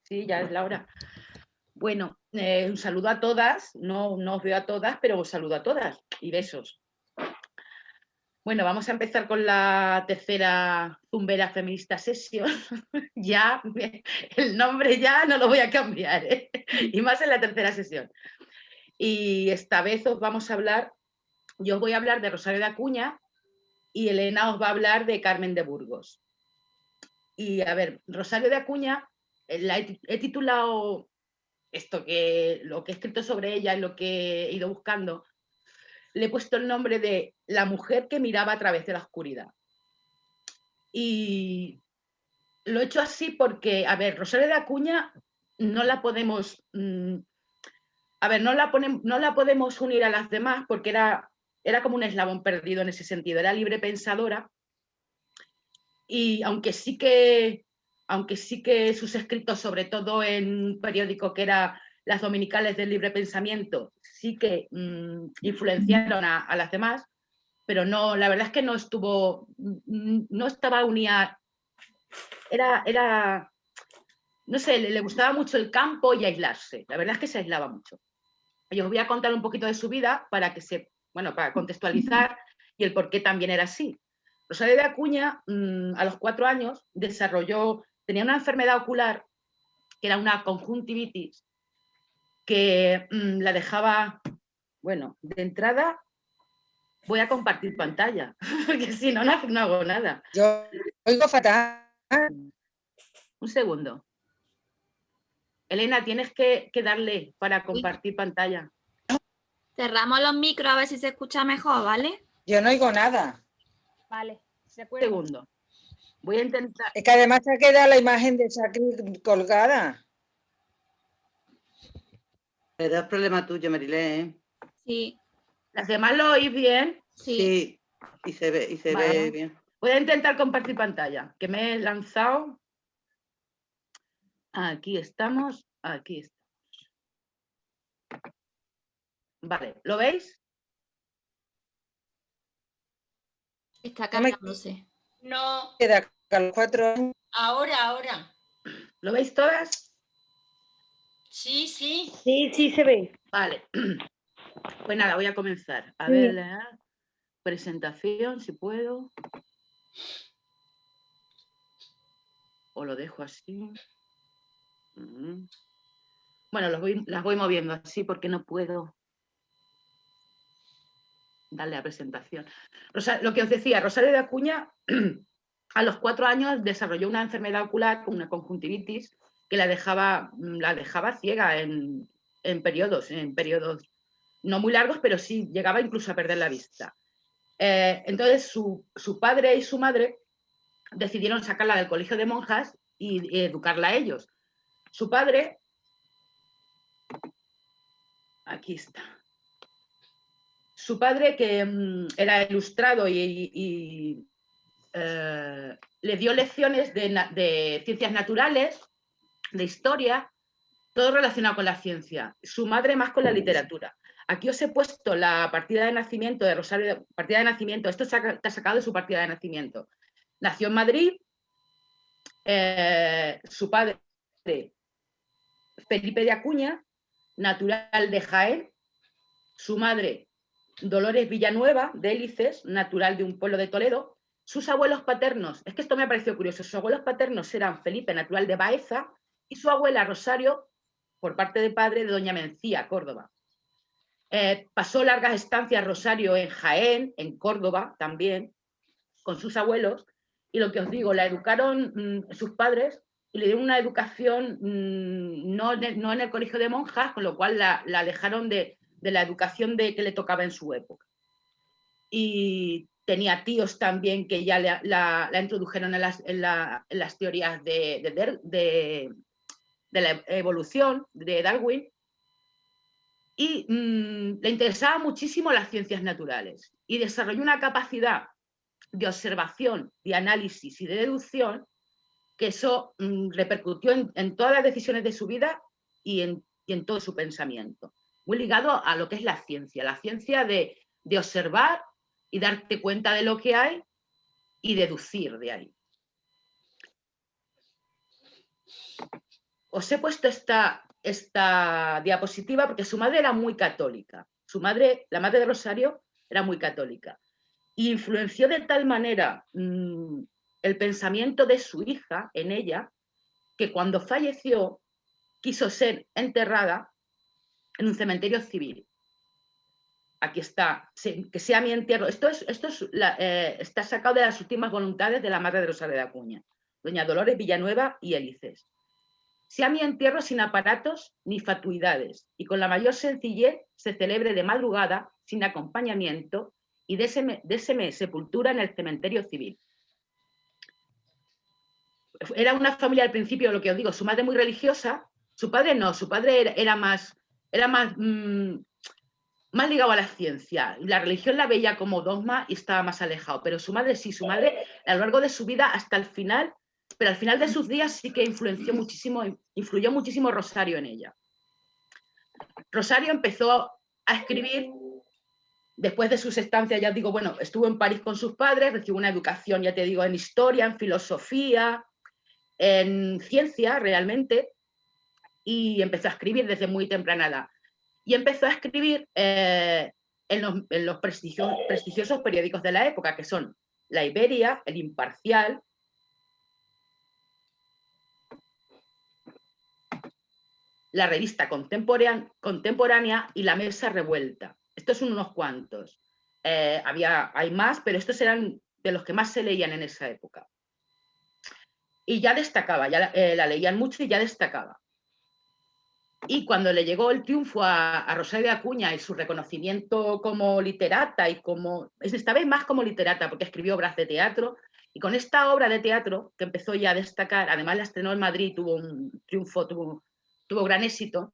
Sí, ya es la hora. Bueno, un saludo a todas. No os veo a todas, pero os saludo a todas y besos. Bueno, vamos a empezar con la tercera Zumbera Feminista Session. Ya, el nombre ya no lo voy a cambiar, ¿eh? Y más en la tercera sesión. Y esta vez os vamos a hablar, yo os voy a hablar de Rosario de Acuña y Elena os va a hablar de Carmen de Burgos. Y a ver, Rosario de Acuña, la he titulado lo que he escrito sobre ella y lo que he ido buscando, le he puesto el nombre de La mujer que miraba a través de la oscuridad. Y lo he hecho así porque, a ver, Rosario de Acuña no la podemos, no la podemos unir a las demás porque era como un eslabón perdido en ese sentido, era libre pensadora y aunque sí que sus escritos, sobre todo en un periódico que era Las Dominicales del Libre Pensamiento, sí que influenciaron a las demás, pero no, la verdad es que no estaba unida, no sé, le gustaba mucho el campo y aislarse, la verdad es que se aislaba mucho. Yo os voy a contar un poquito de su vida para para contextualizar y el por qué también era así. Rosario de Acuña, a los 4 años, tenía una enfermedad ocular que era una conjuntivitis que la dejaba, bueno, de entrada voy a compartir pantalla, porque si no, no hago nada. Yo oigo fatal. Un segundo. Elena, tienes que darle para compartir pantalla. Cerramos los micros a ver si se escucha mejor, ¿vale? Yo no oigo nada. Vale, de Un acuerdo. segundo. Voy a intentar. Es que además se queda la imagen de Sacri colgada. Pero es problema tuyo, Marilén, ¿eh? Sí. ¿Las demás lo oís bien? Sí. Y se ve Vale. bien. Voy a intentar compartir pantalla, que me he lanzado. Aquí estamos. Vale, ¿lo veis? Está cargándose. No, Queda a los 4 años. ahora. ¿Lo veis todas? Sí. Sí, se ve. Vale. Pues nada, voy a comenzar. A ver, la presentación, si puedo. O lo dejo así. Bueno, las voy moviendo así porque no puedo darle a presentación. Lo que os decía, Rosario de Acuña a los 4 años desarrolló una enfermedad ocular, una conjuntivitis, que la dejaba ciega en periodos no muy largos, pero sí llegaba incluso a perder la vista. Entonces su padre y su madre decidieron sacarla del colegio de monjas y educarla a ellos. Su padre, aquí está, su padre, que era ilustrado y le dio lecciones de ciencias naturales, de historia, todo relacionado con la ciencia. Su madre más con la literatura. Aquí os he puesto la partida de nacimiento de Rosario, partida de nacimiento, esto está sacado de su partida de nacimiento. Nació en Madrid, su padre, Felipe de Acuña, natural de Jaén, su madre, Dolores Villanueva, de Hélices, natural de un pueblo de Toledo. Sus abuelos paternos, es que esto me ha parecido curioso, sus abuelos paternos eran Felipe, natural de Baeza, y su abuela Rosario, por parte de padre, de Doña Mencía, Córdoba. Pasó largas estancias Rosario en Jaén, en Córdoba también, con sus abuelos, y lo que os digo, la educaron sus padres y le dieron una educación no en el colegio de monjas, con lo cual la alejaron de la educación que le tocaba en su época. Y tenía tíos también que ya la introdujeron en las teorías de la evolución de Darwin, y le interesaban muchísimo las ciencias naturales y desarrolló una capacidad de observación, de análisis y de deducción que eso repercutió en todas las decisiones de su vida y en todo su pensamiento. Muy ligado a lo que es la ciencia de observar y darte cuenta de lo que hay y deducir de ahí. Os he puesto esta diapositiva porque su madre era muy católica. Su madre, la madre de Rosario, era muy católica. Y influenció de tal manera el pensamiento de su hija en ella, que cuando falleció quiso ser enterrada en un cementerio civil. Aquí está, que sea mi entierro. Esto está sacado de las últimas voluntades de la madre de Rosario de Acuña, doña Dolores Villanueva y Hélices. Sea mi entierro sin aparatos ni fatuidades, y con la mayor sencillez se celebre de madrugada, sin acompañamiento, y déseme sepultura en el cementerio civil. Era una familia al principio, lo que os digo, su madre muy religiosa, su padre no, su padre era más ligado a la ciencia. La religión la veía como dogma y estaba más alejado, pero su madre sí, su madre a lo largo de su vida hasta el final, pero al final de sus días sí que influyó muchísimo Rosario en ella. Rosario empezó a escribir después de sus estancias, ya digo, bueno, estuvo en París con sus padres, recibió una educación, ya te digo, en historia, en filosofía, en ciencia realmente, y empezó a escribir desde muy temprana edad. Y empezó a escribir en los prestigiosos periódicos de la época, que son La Iberia, El Imparcial, la Revista Contemporánea y La Mesa Revuelta. Estos son unos cuantos. Hay más, pero estos eran de los que más se leían en esa época. Y ya destacaba, ya la leían mucho y ya destacaba. Y cuando le llegó el triunfo a Rosario de Acuña y su reconocimiento como literata, y esta vez más como literata, porque escribió obras de teatro, y con esta obra de teatro que empezó ya a destacar, además la estrenó en Madrid, tuvo un triunfo, tuvo gran éxito.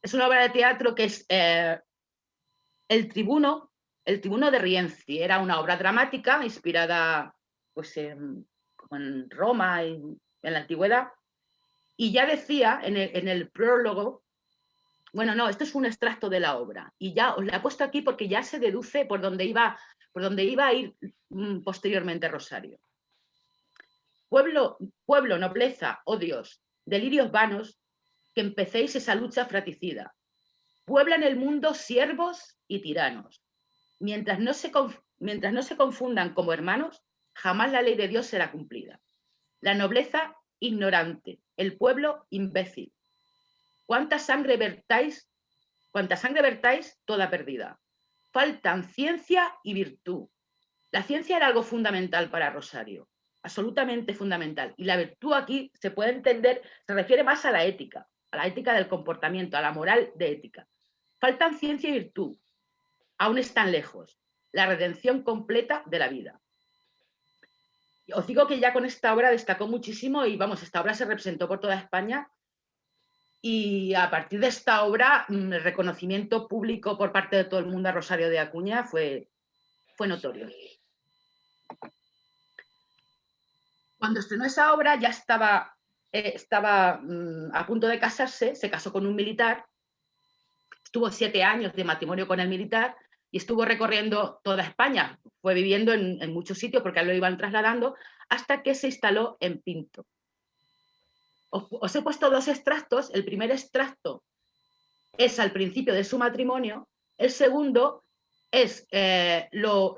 Es una obra de teatro que es El Tribuno de Rienzi. Era una obra dramática inspirada pues, en Roma y en la antigüedad. Y ya decía en el prólogo, bueno, no, esto es un extracto de la obra, y ya os la he puesto aquí porque ya se deduce por dónde iba a ir posteriormente Rosario. Pueblo, nobleza, oh Dios, delirios vanos, que empecéis esa lucha fratricida. Pueblan el mundo siervos y tiranos. Mientras no se confundan como hermanos, jamás la ley de Dios será cumplida. La nobleza ignorante, el pueblo imbécil. ¿Cuánta sangre vertáis, toda perdida? Faltan ciencia y virtud. La ciencia era algo fundamental para Rosario, absolutamente fundamental. Y la virtud aquí se puede entender, se refiere más a la ética del comportamiento, a la moral de ética. Faltan ciencia y virtud, aún están lejos, la redención completa de la vida. Os digo que ya con esta obra destacó muchísimo y vamos, esta obra se representó por toda España y a partir de esta obra el reconocimiento público por parte de todo el mundo a Rosario de Acuña fue notorio. Cuando estrenó esa obra ya estaba a punto de casarse, se casó con un militar, estuvo 7 años de matrimonio con el militar y estuvo recorriendo toda España, fue viviendo en muchos sitios porque lo iban trasladando hasta que se instaló en Pinto. Os he puesto 2 extractos, el primer extracto es al principio de su matrimonio, el segundo es, lo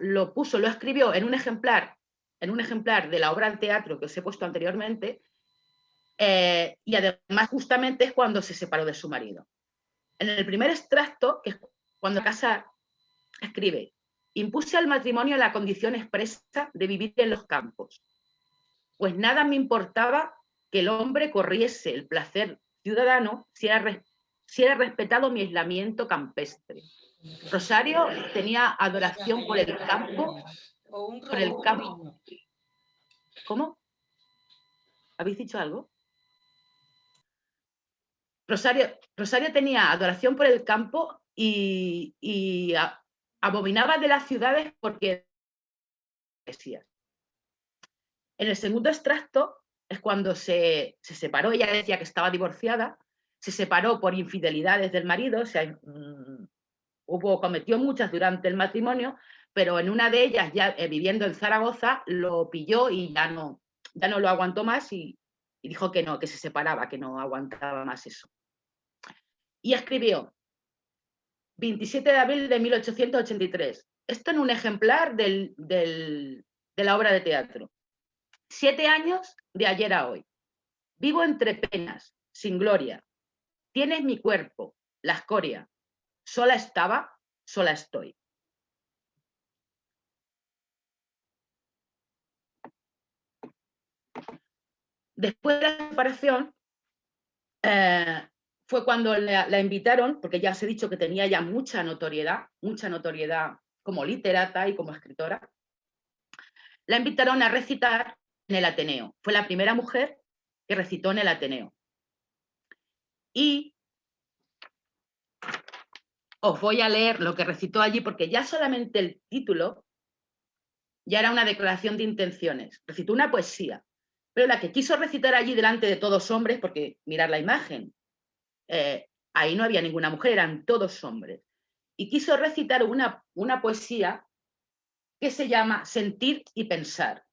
escribió en un ejemplar de la obra de teatro que os he puesto anteriormente, y además justamente es cuando se separó de su marido. En el primer extracto, que es cuando casar, escribe: impuse al matrimonio la condición expresa de vivir en los campos, pues nada me importaba que el hombre corriese el placer ciudadano si era respetado mi aislamiento campestre. Rosario tenía adoración por el campo, ¿Cómo? ¿Habéis dicho algo? Rosario tenía adoración por el campo y abominaba de las ciudades porque decía. En el segundo extracto es cuando se separó, ella decía que estaba divorciada, se separó por infidelidades del marido, o sea, cometió muchas durante el matrimonio, pero en una de ellas, ya viviendo en Zaragoza, lo pilló y ya no lo aguantó más y y dijo que no, que se separaba, que no aguantaba más eso. Y escribió 27 de abril de 1883. Esto en un ejemplar de la obra de teatro. 7 años de ayer a hoy. Vivo entre penas, sin gloria. Tienes mi cuerpo, la escoria. Sola estaba, sola estoy. Después de la separación, fue cuando la invitaron, porque ya os he dicho que tenía ya mucha notoriedad como literata y como escritora. La invitaron a recitar en el Ateneo. Fue la primera mujer que recitó en el Ateneo. Y os voy a leer lo que recitó allí, porque ya solamente el título ya era una declaración de intenciones. Recitó una poesía, pero la que quiso recitar allí delante de todos hombres, porque mirad la imagen, ahí no había ninguna mujer, eran todos hombres. Y quiso recitar una poesía que se llama Sentir y Pensar.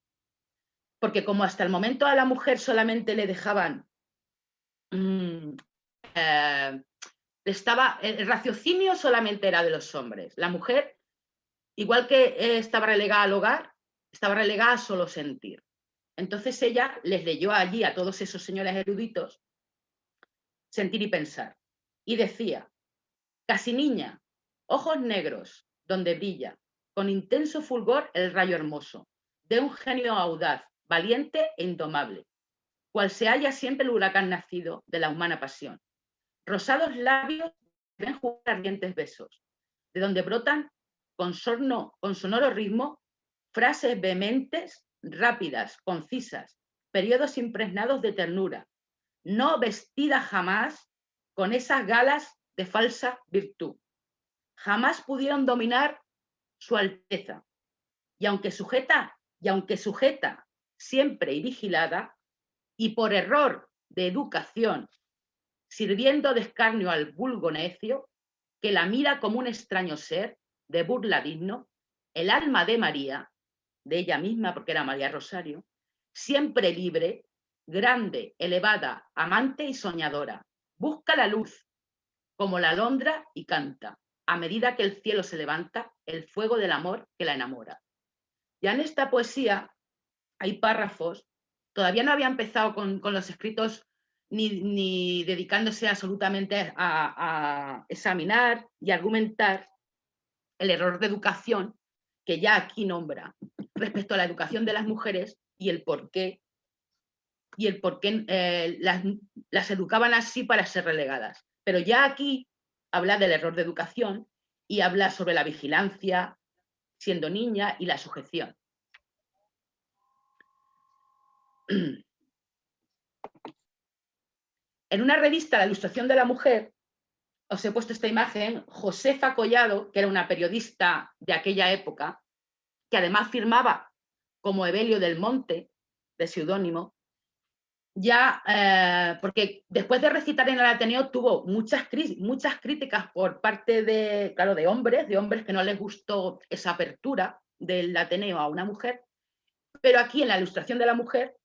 Porque como hasta el momento a la mujer solamente le dejaban... el raciocinio solamente era de los hombres. La mujer, igual que estaba relegada al hogar, estaba relegada a solo sentir. Entonces ella les leyó allí a todos esos señores eruditos Sentir y Pensar. Y decía: casi niña, ojos negros, donde brilla, con intenso fulgor el rayo hermoso, de un genio audaz, valiente e indomable, cual se halla siempre el huracán nacido de la humana pasión. Rosados labios ven jugar ardientes besos, de donde brotan con sonoro ritmo frases vehementes, rápidas, concisas, periodos impregnados de ternura, no vestidas jamás con esas galas de falsa virtud. Jamás pudieron dominar su alteza, y aunque sujeta siempre y vigilada, y por error de educación, sirviendo de escarnio al vulgo necio, que la mira como un extraño ser, de burla digno, el alma de María, de ella misma, porque era María Rosario, siempre libre, grande, elevada, amante y soñadora, busca la luz, como la alondra, y canta, a medida que el cielo se levanta, el fuego del amor que la enamora. Ya en esta poesía hay párrafos, todavía no había empezado con los escritos ni dedicándose absolutamente a examinar y argumentar el error de educación que ya aquí nombra respecto a la educación de las mujeres y el por qué las educaban así para ser relegadas. Pero ya aquí habla del error de educación y habla sobre la vigilancia siendo niña y la sujeción. En una revista, La Ilustración de la Mujer, os he puesto esta imagen, Josefa Collado, que era una periodista de aquella época, que además firmaba como Evelio del Monte, de seudónimo, ya, porque después de recitar en el Ateneo tuvo muchas críticas por parte de hombres que no les gustó esa apertura del Ateneo a una mujer, pero aquí en La Ilustración de la Mujer,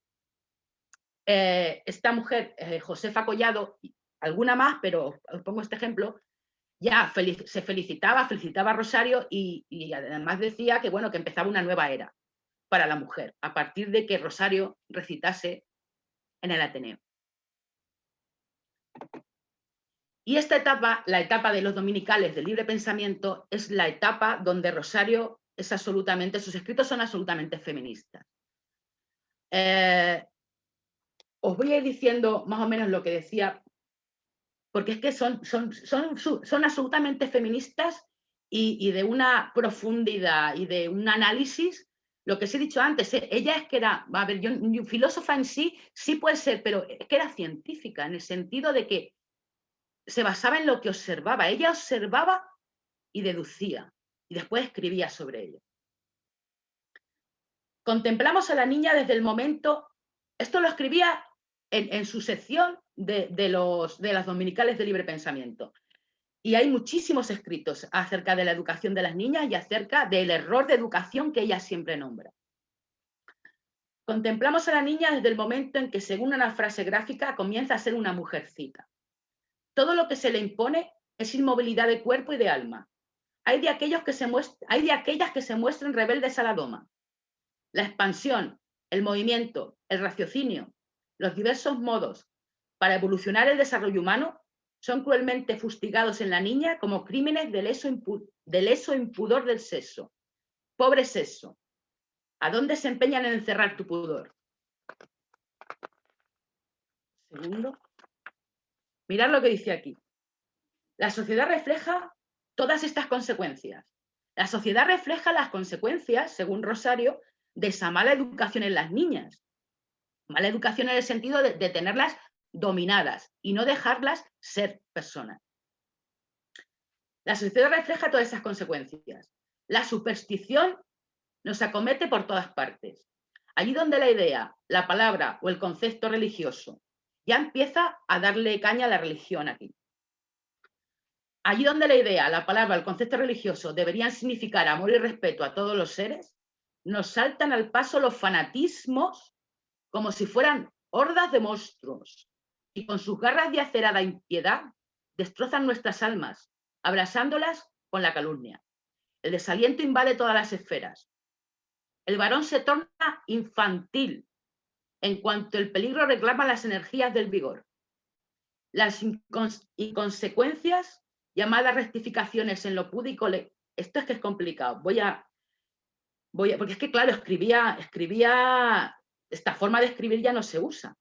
esta mujer, Josefa Collado, alguna más, pero os pongo este ejemplo, ya se felicitaba a Rosario y además decía que, bueno, que empezaba una nueva era para la mujer, a partir de que Rosario recitase en el Ateneo. Y esta etapa, la etapa de los dominicales del libre pensamiento, es la etapa donde Rosario es absolutamente, sus escritos son absolutamente feministas. Os voy a ir diciendo más o menos lo que decía, porque es que son absolutamente feministas y de una profundidad y de un análisis. Lo que os he dicho antes, ella es que era, a ver, filósofa en sí puede ser, pero es que era científica, en el sentido de que se basaba en lo que observaba. Ella observaba y deducía, y después escribía sobre ello. Contemplamos a la niña desde el momento, esto lo escribía en su sección de las dominicales de libre pensamiento. Y hay muchísimos escritos acerca de la educación de las niñas y acerca del error de educación que ella siempre nombra. Contemplamos a la niña desde el momento en que, según una frase gráfica, comienza a ser una mujercita. Todo lo que se le impone es inmovilidad de cuerpo y de alma. Hay de aquellas que se muestran rebeldes a la doma. La expansión, el movimiento, el raciocinio, los diversos modos para evolucionar el desarrollo humano son cruelmente fustigados en la niña como crímenes del leso impudor del sexo. Pobre sexo, ¿a dónde se empeñan en encerrar tu pudor? Segundo. Mirad lo que dice aquí. La sociedad refleja todas estas consecuencias. La sociedad refleja las consecuencias, según Rosario, de esa mala educación en las niñas. Mala educación en el sentido de tenerlas dominadas y no dejarlas ser personas. La sociedad refleja todas esas consecuencias. La superstición nos acomete por todas partes. Allí donde la idea, la palabra o el concepto religioso ya empieza a darle caña a la religión aquí. Allí donde la idea, la palabra, el concepto religioso deberían significar amor y respeto a todos los seres, nos saltan al paso los fanatismos como si fueran hordas de monstruos y con sus garras de acerada impiedad destrozan nuestras almas, abrazándolas con la calumnia. El desaliento invade todas las esferas. El varón se torna infantil en cuanto el peligro reclama las energías del vigor. Las inconsecuencias, llamadas rectificaciones en lo púdico, esto es que es complicado. Porque es que, claro, escribía, esta forma de escribir ya no se usa.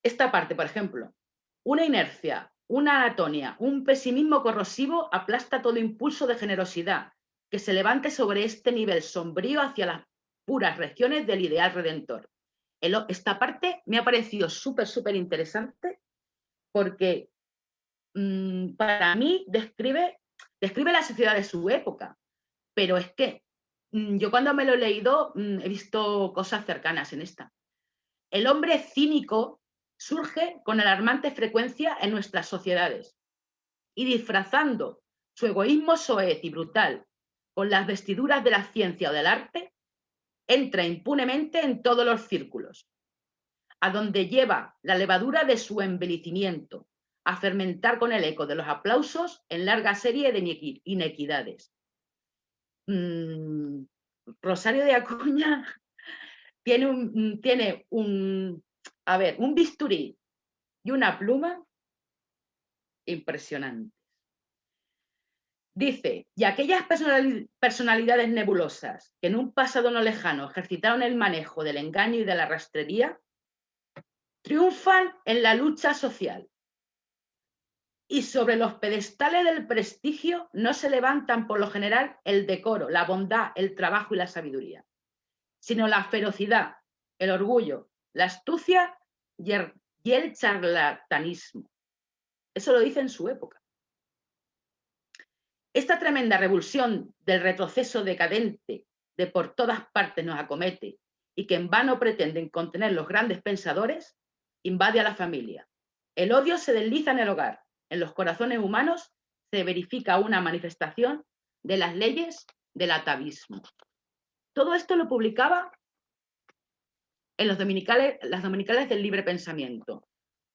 Esta parte, por ejemplo, una inercia, una atonia, un pesimismo corrosivo aplasta todo impulso de generosidad que se levante sobre este nivel sombrío hacia las puras regiones del ideal redentor. Esta parte me ha parecido súper interesante porque para mí describe la sociedad de su época, pero es que yo cuando me lo he leído he visto cosas cercanas en esta. El hombre cínico surge con alarmante frecuencia en nuestras sociedades y disfrazando su egoísmo soez y brutal con las vestiduras de la ciencia o del arte, entra impunemente en todos los círculos, a donde lleva la levadura de su embelecimiento, a fermentar con el eco de los aplausos en larga serie de inequidades. Rosario de Acuña tiene un bisturí y una pluma impresionante. Dice, y aquellas personalidades nebulosas que en un pasado no lejano ejercitaron el manejo del engaño y de la rastrería, triunfan en la lucha social. Y sobre los pedestales del prestigio no se levantan por lo general el decoro, la bondad, el trabajo y la sabiduría, sino la ferocidad, el orgullo, la astucia y el charlatanismo. Eso lo dice en su época. Esta tremenda revulsión del retroceso decadente de por todas partes nos acomete y que en vano pretenden contener los grandes pensadores, invade a la familia. El odio se desliza en el hogar. En los corazones humanos se verifica una manifestación de las leyes del atavismo. Todo esto lo publicaba en las dominicales del libre pensamiento,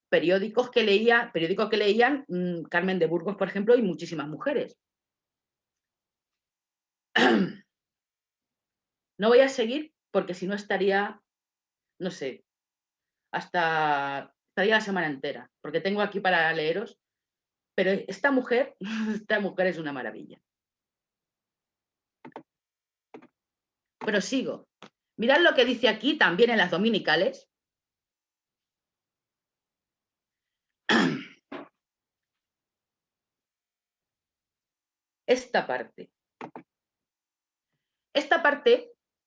periódicos que leían Carmen de Burgos, por ejemplo, y muchísimas mujeres. No voy a seguir porque si no estaría, no sé, estaría la semana entera, porque tengo aquí para leeros, pero esta mujer es una maravilla. Prosigo. Mirad lo que dice aquí también en las dominicales. Esta parte,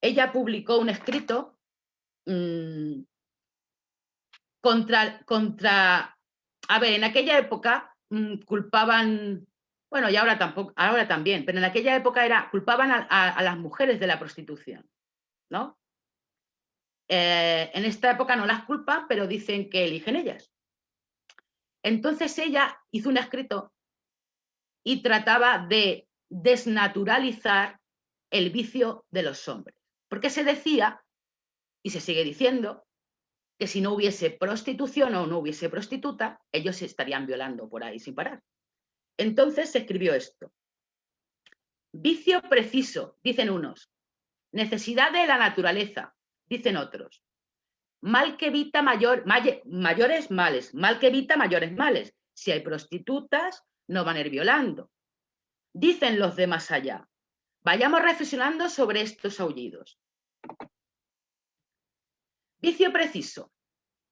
ella publicó un escrito en aquella época culpaban, bueno, y ahora también, pero en aquella época culpaban a las mujeres de la prostitución, ¿no? En esta época no las culpan, pero dicen que eligen ellas. Entonces ella hizo un escrito y trataba de desnaturalizar el vicio de los hombres, porque se decía Y se sigue diciendo que si no hubiese prostitución o no hubiese prostituta, ellos se estarían violando por ahí sin parar. Entonces se escribió esto. Vicio preciso, dicen unos. Necesidad de la naturaleza, dicen otros. Mal que evita mayores males, mal que evita mayores males. Si hay prostitutas, no van a ir violando. Dicen los de más allá. Vayamos reflexionando sobre estos aullidos. Vicio preciso,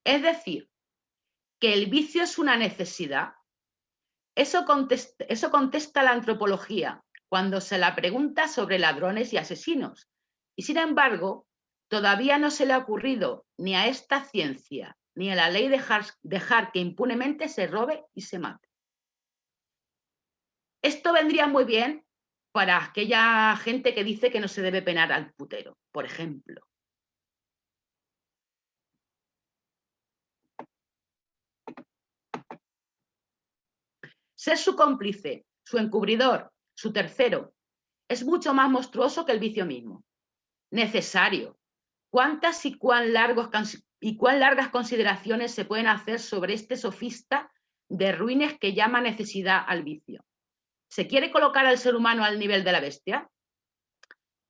es decir, que el vicio es una necesidad. Eso contesta la antropología cuando se la pregunta sobre ladrones y asesinos. Y sin embargo, todavía no se le ha ocurrido ni a esta ciencia ni a la ley dejar que impunemente se robe y se mate. Esto vendría muy bien para aquella gente que dice que no se debe penar al putero, por ejemplo. Ser su cómplice, su encubridor, su tercero, es mucho más monstruoso que el vicio mismo. Necesario. ¿Cuántas y cuán largas consideraciones se pueden hacer sobre este sofista de ruines que llama necesidad al vicio? ¿Se quiere colocar al ser humano al nivel de la bestia?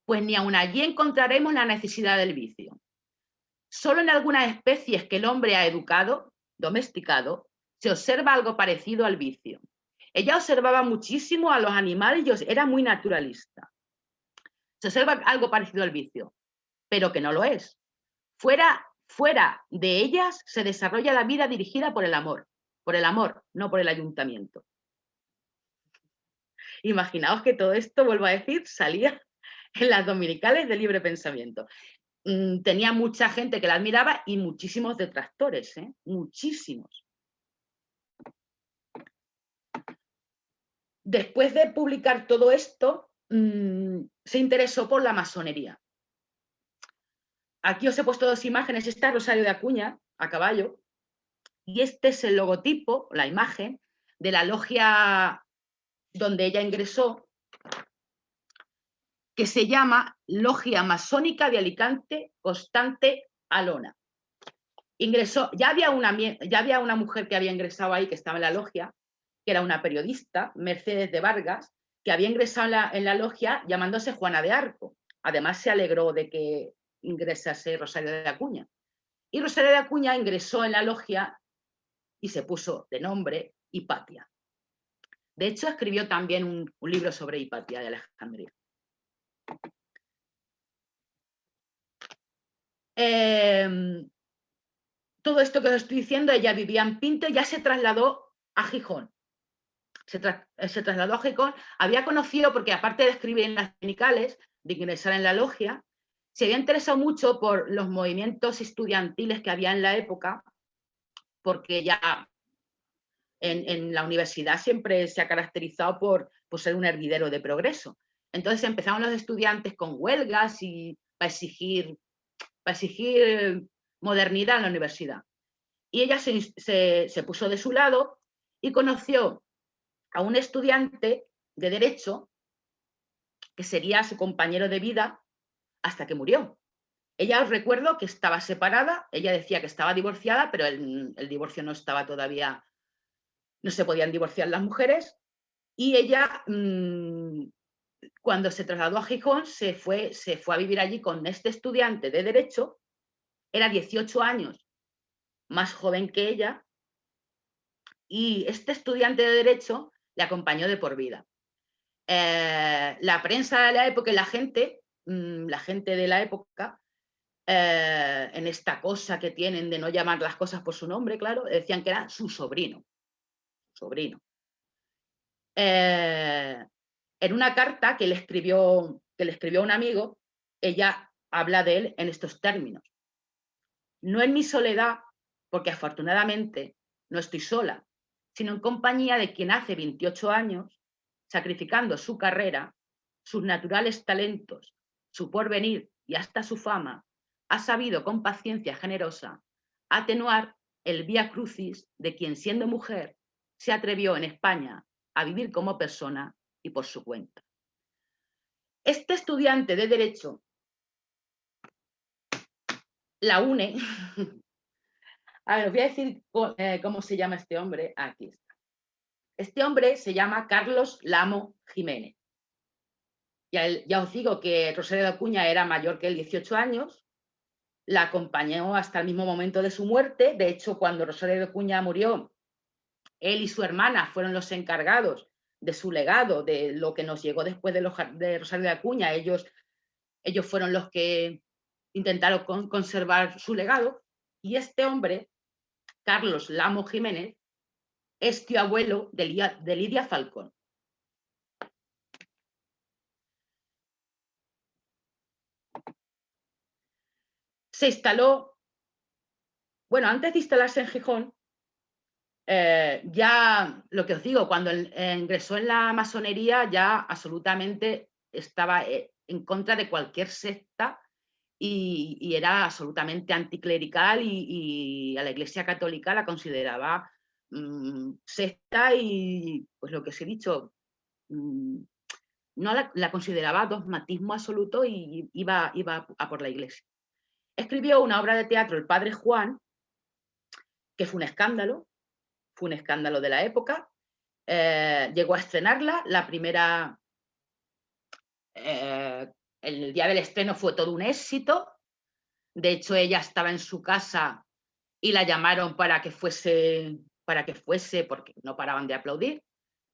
Pues ni aun allí encontraremos la necesidad del vicio. Solo en algunas especies que el hombre ha educado, domesticado, se observa algo parecido al vicio. Ella observaba muchísimo a los animales y era muy naturalista. Se observa algo parecido al vicio, pero que no lo es. Fuera de ellas se desarrolla la vida dirigida por el amor, no por el ayuntamiento. Imaginaos que todo esto, vuelvo a decir, salía en las dominicales de Libre Pensamiento. Tenía mucha gente que la admiraba y muchísimos detractores, muchísimos. Después de publicar todo esto, se interesó por la masonería. Aquí os he puesto dos imágenes. Esta es Rosario de Acuña, a caballo, y este es el logotipo, la imagen, de la logia donde ella ingresó, que se llama Logia Masónica de Alicante Constante Alona. Ingresó, ya había una mujer que había ingresado ahí, que estaba en la logia, que era una periodista, Mercedes de Vargas, que había ingresado en la logia llamándose Juana de Arco. Además se alegró de que ingresase Rosario de Acuña. Y Rosario de Acuña ingresó en la logia y se puso de nombre Hipatia. De hecho, escribió también un libro sobre Hipatia de Alejandría. Todo esto que os estoy diciendo, ella vivía en Pinto y ya se trasladó a Gijón. Se trasladó a Gijón, había conocido, porque aparte de escribir en las dominicales, de ingresar en la logia, se había interesado mucho por los movimientos estudiantiles que había en la época, porque ya en la universidad siempre se ha caracterizado por ser un hervidero de progreso. Entonces empezaron los estudiantes con huelgas y para exigir modernidad en la universidad. Y ella se puso de su lado y conoció a un estudiante de Derecho que sería su compañero de vida hasta que murió. Ella, os recuerdo que estaba separada, ella decía que estaba divorciada, pero el divorcio no estaba todavía, no se podían divorciar las mujeres, y ella, cuando se trasladó a Gijón, se fue a vivir allí con este estudiante de Derecho, era 18 años más joven que ella, y este estudiante de Derecho le acompañó de por vida. La prensa de la época y la gente de la época, en esta cosa que tienen de no llamar las cosas por su nombre, claro, decían que era su sobrino. En una carta que le escribió a un amigo, ella habla de él en estos términos. No en mi soledad, porque afortunadamente no estoy sola, sino en compañía de quien hace 28 años, sacrificando su carrera, sus naturales talentos, su porvenir y hasta su fama, ha sabido con paciencia generosa atenuar el vía crucis de quien, siendo mujer, se atrevió en España a vivir como persona y por su cuenta. Este estudiante de Derecho la une. A ver, os voy a decir cómo se llama este hombre. Aquí está. Este hombre se llama Carlos Lamo Jiménez. Ya os digo que Rosario de Acuña era mayor que él, 18 años, la acompañó hasta el mismo momento de su muerte. De hecho, cuando Rosario de Acuña murió, él y su hermana fueron los encargados de su legado, de lo que nos llegó después de Rosario de Acuña. Ellos fueron los que intentaron conservar su legado. Y este hombre, Carlos Lamo Jiménez, es tío abuelo de Lidia Falcón. Se instaló, bueno, antes de instalarse en Gijón, ya lo que os digo, cuando ingresó en la masonería ya absolutamente estaba en contra de cualquier secta y era absolutamente anticlerical y a la Iglesia Católica la consideraba secta y, pues lo que os he dicho, no la consideraba dogmatismo absoluto y iba a por la Iglesia. Escribió una obra de teatro, El Padre Juan, que fue un escándalo de la época. Llegó a estrenarla, la primera, el día del estreno fue todo un éxito. De hecho, ella estaba en su casa y la llamaron para que fuese, porque no paraban de aplaudir.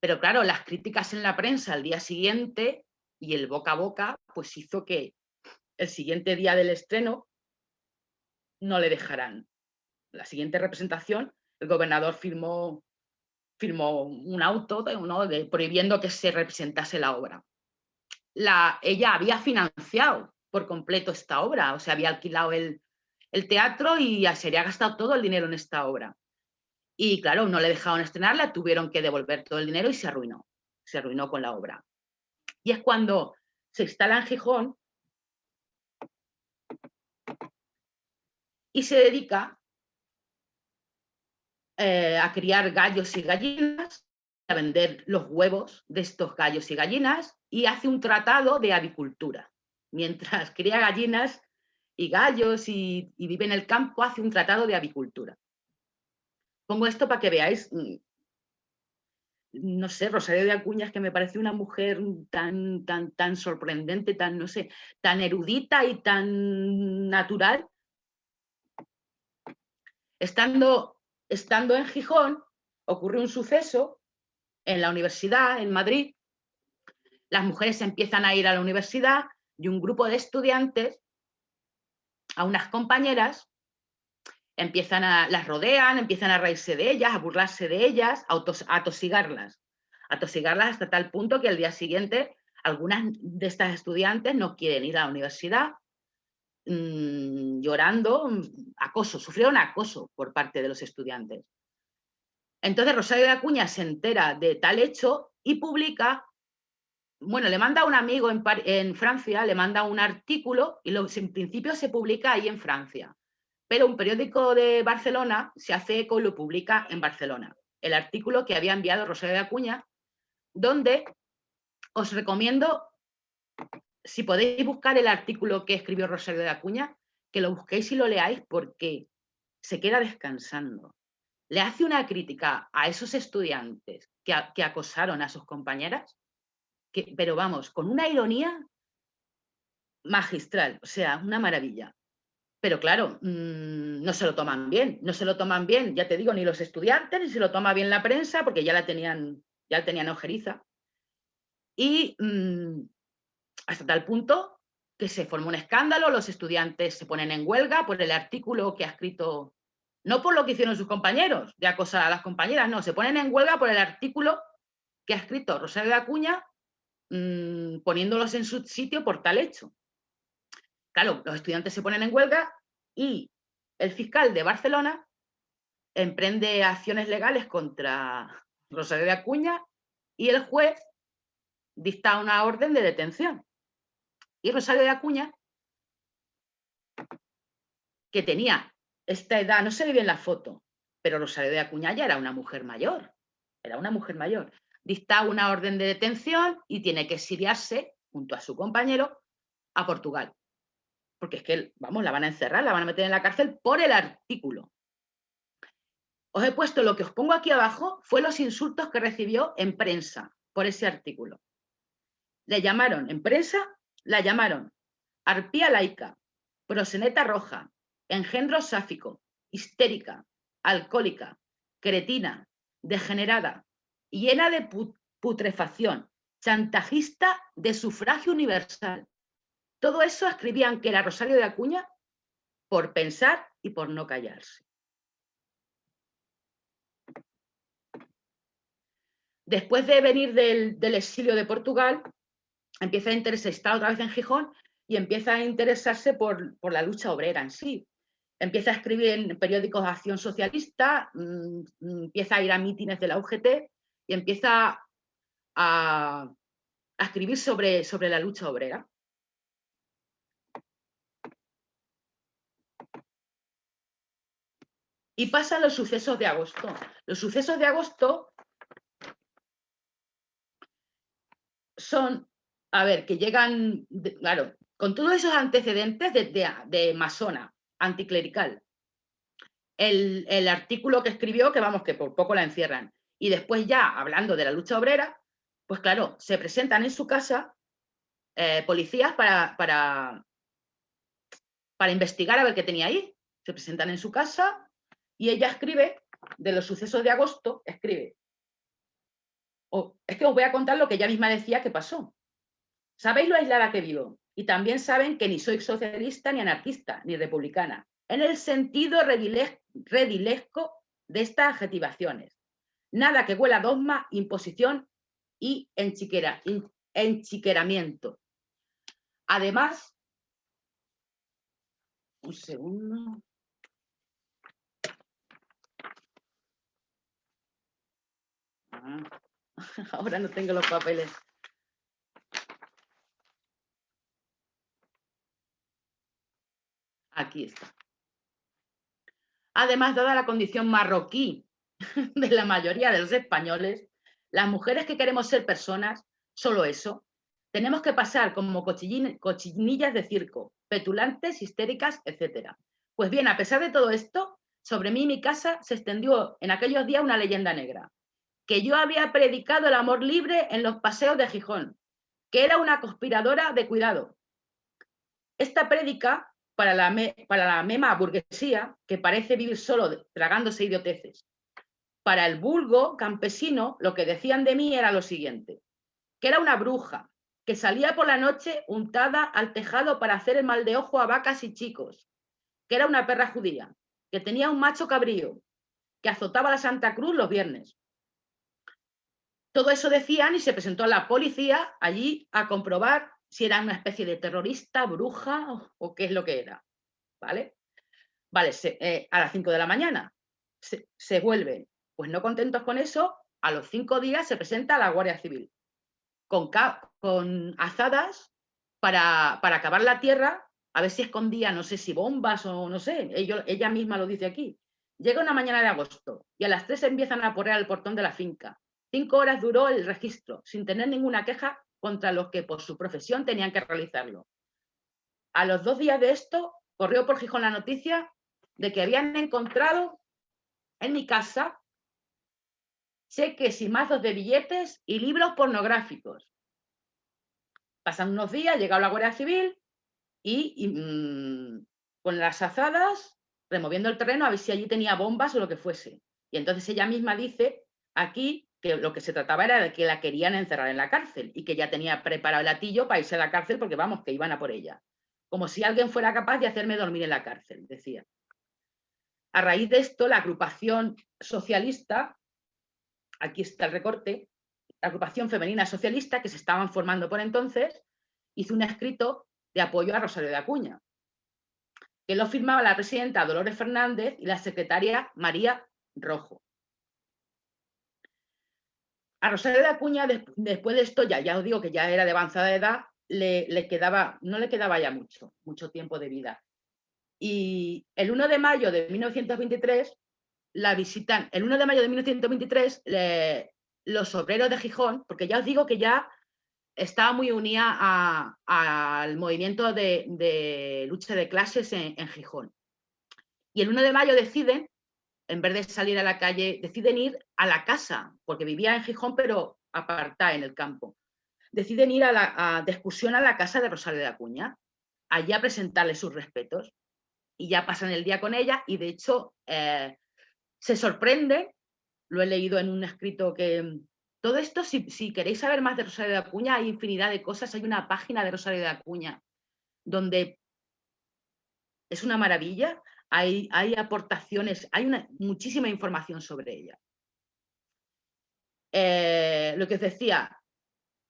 Pero claro, las críticas en la prensa al día siguiente y el boca a boca, pues hizo que el siguiente día del estreno no le dejaran. La siguiente representación, el gobernador firmó un auto, ¿no?, prohibiendo que se representase la obra. Ella había financiado por completo esta obra, o sea, había alquilado el teatro y se había gastado todo el dinero en esta obra. Y claro, no le dejaron estrenarla, tuvieron que devolver todo el dinero y se arruinó con la obra. Y es cuando se instala en Gijón y se dedica a criar gallos y gallinas, a vender los huevos de estos gallos y gallinas y hace un tratado de avicultura. Mientras cría gallinas y gallos y vive en el campo, hace un tratado de avicultura. Pongo esto para que veáis, no sé, Rosario de Acuña es que me parece una mujer tan sorprendente, no sé, tan erudita y tan natural. Estando en Gijón, ocurre un suceso en la universidad, en Madrid. Las mujeres empiezan a ir a la universidad y un grupo de estudiantes, a unas compañeras, las rodean, empiezan a reírse de ellas, a burlarse de ellas, a tosigarlas hasta tal punto que al día siguiente algunas de estas estudiantes no quieren ir a la universidad, llorando, sufrieron acoso por parte de los estudiantes. Entonces Rosario de Acuña se entera de tal hecho y publica, bueno, le manda a un amigo en Francia, le manda un artículo y en principio se publica ahí en Francia. Pero un periódico de Barcelona se hace eco y lo publica en Barcelona. El artículo que había enviado Rosario de Acuña, donde os recomiendo, si podéis buscar el artículo que escribió Rosario de Acuña, que lo busquéis y lo leáis porque se queda descansando. Le hace una crítica a esos estudiantes que acosaron a sus compañeras, pero vamos, con una ironía magistral, o sea, una maravilla. Pero claro, no se lo toman bien, ya te digo, ni los estudiantes, ni se lo toma bien la prensa, porque ya la tenían ojeriza. Y hasta tal punto que se formó un escándalo, los estudiantes se ponen en huelga por el artículo que ha escrito, no por lo que hicieron sus compañeros, de acosar a las compañeras, no, se ponen en huelga por el artículo que ha escrito Rosario de Acuña, poniéndolos en su sitio por tal hecho. Claro, los estudiantes se ponen en huelga y el fiscal de Barcelona emprende acciones legales contra Rosario de Acuña y el juez dicta una orden de detención. Y Rosario de Acuña, que tenía esta edad, no se ve bien la foto, pero Rosario de Acuña ya era una mujer mayor, dicta una orden de detención y tiene que exiliarse junto a su compañero a Portugal. porque es que, vamos, la van a encerrar, la van a meter en la cárcel por el artículo. Os he puesto lo que os pongo aquí abajo, fue los insultos que recibió en prensa por ese artículo. Le llamaron, en prensa, la llamaron arpía laica, proseneta roja, engendro sáfico, histérica, alcohólica, cretina, degenerada, llena de putrefacción, chantajista de sufragio universal. Todo eso escribían que era Rosario de Acuña por pensar y por no callarse. Después de venir del exilio de Portugal, empieza a interesarse, está otra vez en Gijón y empieza a interesarse por la lucha obrera en sí. Empieza a escribir en periódicos de acción socialista, empieza a ir a mítines de la UGT y empieza a escribir sobre la lucha obrera. Y pasan los sucesos de agosto. Los sucesos de agosto son, a ver, que llegan, claro, con todos esos antecedentes de masona, anticlerical. El artículo que escribió, que vamos, que por poco la encierran. Y después ya, hablando de la lucha obrera, pues claro, se presentan en su casa policías para investigar a ver qué tenía ahí. Se presentan en su casa y ella escribe, de los sucesos de agosto, escribe. Es que os voy a contar lo que ella misma decía que pasó. Sabéis lo aislada que vivo y también saben que ni soy socialista, ni anarquista, ni republicana, en el sentido redilesco de estas adjetivaciones. Nada que huela a dogma, imposición y enchiqueramiento. Además, un segundo. Ahora no tengo los papeles. Aquí está. Además, dada la condición marroquí de la mayoría de los españoles, las mujeres que queremos ser personas, solo eso, tenemos que pasar como cochinillas de circo, petulantes, histéricas, etc. Pues bien, a pesar de todo esto, sobre mí y mi casa se extendió en aquellos días una leyenda negra, que yo había predicado el amor libre en los paseos de Gijón, que era una conspiradora de cuidado. Esta prédica, para la mema burguesía, que parece vivir solo tragándose idioteces. Para el vulgo campesino, lo que decían de mí era lo siguiente, que era una bruja, que salía por la noche untada al tejado para hacer el mal de ojo a vacas y chicos, que era una perra judía, que tenía un macho cabrío, que azotaba a la Santa Cruz los viernes. Todo eso decían y se presentó a la policía allí a comprobar si era una especie de terrorista, bruja o qué es lo que era. ¿Vale? Vale, a las 5 de la mañana se vuelven. Pues no contentos con eso, a los 5 días se presenta a la Guardia Civil con azadas para acabar la tierra, a ver si escondía, no sé si bombas o no sé, ella misma lo dice aquí. Llega una mañana de agosto y a las 3 empiezan a porrear el portón de la finca. 5 horas duró el registro, sin tener ninguna queja contra los que por su profesión tenían que realizarlo. A los 2 días de esto, corrió por Gijón la noticia de que habían encontrado en mi casa cheques y mazos de billetes y libros pornográficos. Pasan unos días, llega la Guardia Civil y con las azadas, removiendo el terreno a ver si allí tenía bombas o lo que fuese. Y entonces ella misma dice aquí que lo que se trataba era de que la querían encerrar en la cárcel y que ya tenía preparado el latillo para irse a la cárcel porque, vamos, que iban a por ella. Como si alguien fuera capaz de hacerme dormir en la cárcel, decía. A raíz de esto, la agrupación socialista, aquí está el recorte, la agrupación femenina socialista, que se estaban formando por entonces, hizo un escrito de apoyo a Rosario de Acuña, que lo firmaba la presidenta Dolores Fernández y la secretaria María Rojo. A Rosario de Acuña, después de esto, ya os digo que ya era de avanzada edad, no le quedaba ya mucho tiempo de vida. Y el 1 de mayo de 1923, el 1 de mayo de 1923, los obreros de Gijón, porque ya os digo que ya estaba muy unida al movimiento de lucha de clases en Gijón. Y el 1 de mayo deciden, en vez de salir a la calle, deciden ir a la casa, porque vivía en Gijón, pero apartada en el campo. Deciden ir de excursión a la casa de Rosario de Acuña, allí a presentarle sus respetos. Y ya pasan el día con ella y, de hecho, se sorprende, lo he leído en un escrito que... Todo esto, si queréis saber más de Rosario de Acuña, hay infinidad de cosas. Hay una página de Rosario de Acuña donde es una maravilla. Hay aportaciones, hay muchísima información sobre ella. Lo que os decía,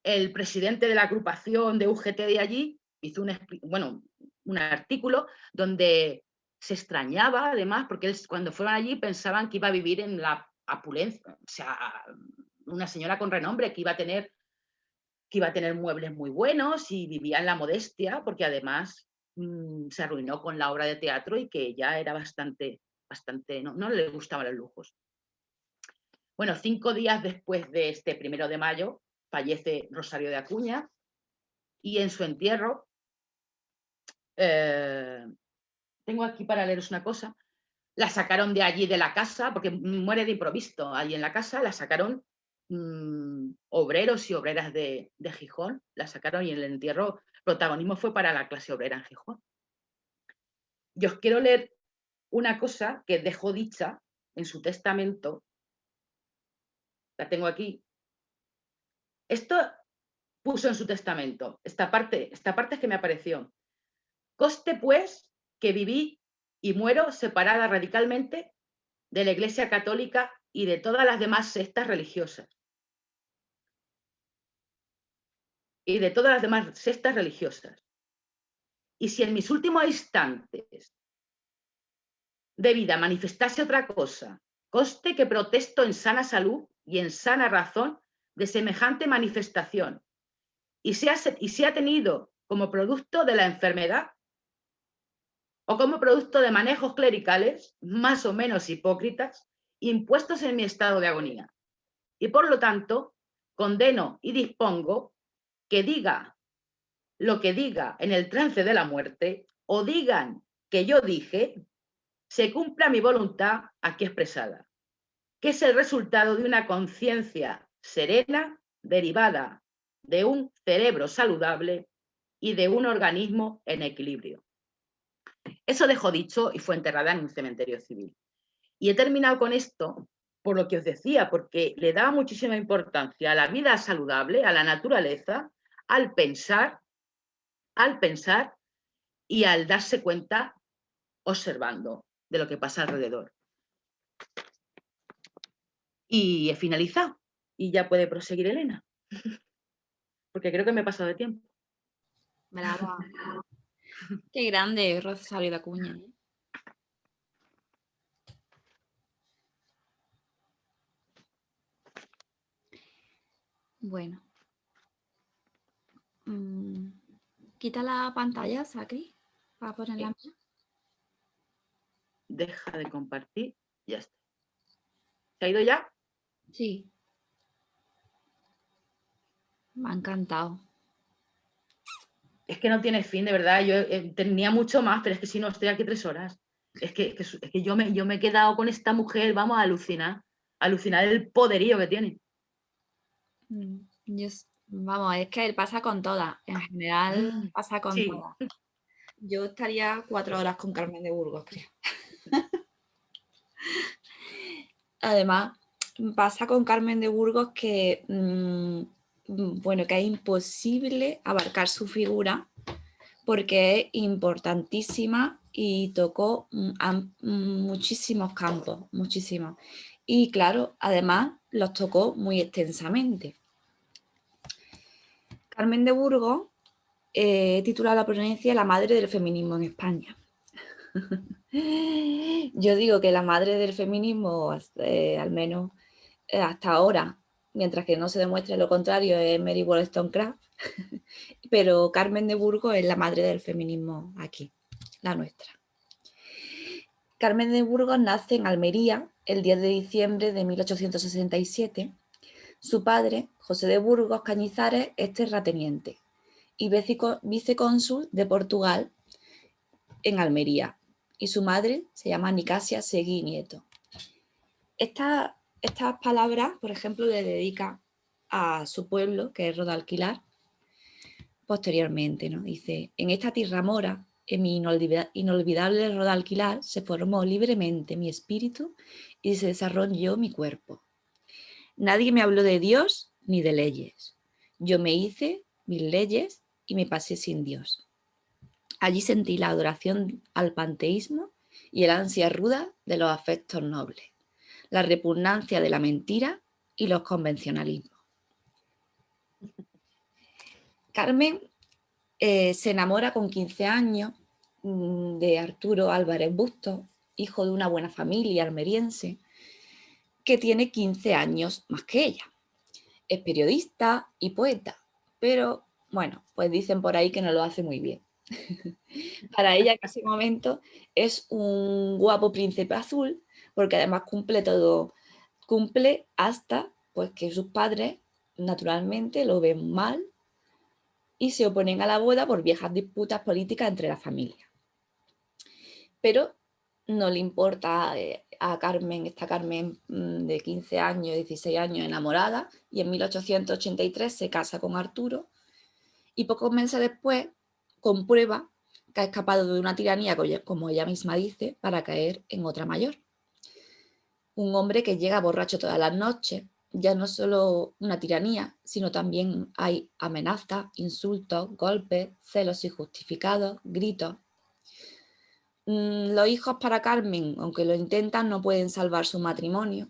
el presidente de la agrupación de UGT de allí hizo un artículo donde se extrañaba, además, porque cuando fueron allí pensaban que iba a vivir en la opulencia, o sea, una señora con renombre que iba a tener muebles muy buenos y vivía en la modestia, porque además se arruinó con la obra de teatro y que ya era bastante no le gustaban los lujos. Bueno, 5 días después de este 1 de mayo fallece Rosario de Acuña y en su entierro, tengo aquí para leeros una cosa, la sacaron de allí de la casa, porque muere de improviso allí en la casa, la sacaron obreros y obreras de Gijón, la sacaron y en el entierro protagonismo fue para la clase obrera en Gijón. Y os quiero leer una cosa que dejó dicha en su testamento, la tengo aquí. Esto puso en su testamento, esta parte es que me apareció. Conste, pues, que viví y muero separada radicalmente de la Iglesia Católica y de todas las demás sectas religiosas. Y si en mis últimos instantes de vida manifestase otra cosa, conste que protesto en sana salud y en sana razón de semejante manifestación, y sea tenido como producto de la enfermedad o como producto de manejos clericales más o menos hipócritas impuestos en mi estado de agonía. Y por lo tanto, condeno y dispongo que diga lo que diga en el trance de la muerte, o digan que yo dije, se cumpla mi voluntad aquí expresada, que es el resultado de una conciencia serena derivada de un cerebro saludable y de un organismo en equilibrio. Eso dejó dicho y fue enterrada en un cementerio civil. Y he terminado con esto por lo que os decía, porque le daba muchísima importancia a la vida saludable, a la naturaleza, al pensar y al darse cuenta observando de lo que pasa alrededor. Y he finalizado. Y ya puede proseguir Elena. Porque creo que me he pasado de tiempo. Brava. Qué grande, Rosario de Acuña. Bueno. Quita la pantalla, Sacri, para ponerla mía. Deja de compartir. Ya está. ¿Se ha ido ya? Sí. Me ha encantado. Es que no tiene fin, de verdad. Yo tenía mucho más, pero es que si no, estoy aquí 3 horas. Es que yo me he quedado con esta mujer, vamos a alucinar. Alucinar el poderío que tiene. Vamos, es que él pasa con todas. En general pasa con todas. Yo estaría 4 horas con Carmen de Burgos, creo. Además, pasa con Carmen de Burgos que, bueno, que es imposible abarcar su figura porque es importantísima y tocó muchísimos campos, muchísimos. Y claro, además los tocó muy extensamente. Carmen de Burgos titula la ponencia La madre del feminismo en España. Yo digo que la madre del feminismo, al menos hasta ahora, mientras que no se demuestre lo contrario, es Mary Wollstonecraft, pero Carmen de Burgos es la madre del feminismo aquí, la nuestra. Carmen de Burgos nace en Almería el 10 de diciembre de 1867 Su padre, José de Burgos Cañizares, es terrateniente y vicecónsul de Portugal en Almería. Y su madre se llama Nicasia Seguí Nieto. Estas palabras, por ejemplo, le dedica a su pueblo, que es Rodalquilar, posteriormente, ¿no? Dice, en esta tierra mora, en mi inolvidable Rodalquilar, se formó libremente mi espíritu y se desarrolló mi cuerpo. Nadie me habló de Dios ni de leyes. Yo me hice mis leyes y me pasé sin Dios. Allí sentí la adoración al panteísmo y el ansia ruda de los afectos nobles, la repugnancia de la mentira y los convencionalismos. Carmen se enamora con 15 años de Arturo Álvarez Bustos, hijo de una buena familia almeriense, que tiene 15 años más que ella. Es periodista y poeta, pero bueno, pues dicen por ahí que no lo hace muy bien. Para ella en ese momento es un guapo príncipe azul, porque además cumple hasta pues que sus padres naturalmente lo ven mal y se oponen a la boda por viejas disputas políticas entre las familias. Pero no le importa a Carmen, esta Carmen de 15 años, 16 años enamorada, y en 1883 se casa con Arturo y pocos meses después comprueba que ha escapado de una tiranía, como ella misma dice, para caer en otra mayor. Un hombre que llega borracho todas las noches, ya no solo una tiranía, sino también hay amenazas, insultos, golpes, celos injustificados, gritos. Los hijos para Carmen, aunque lo intentan, no pueden salvar su matrimonio,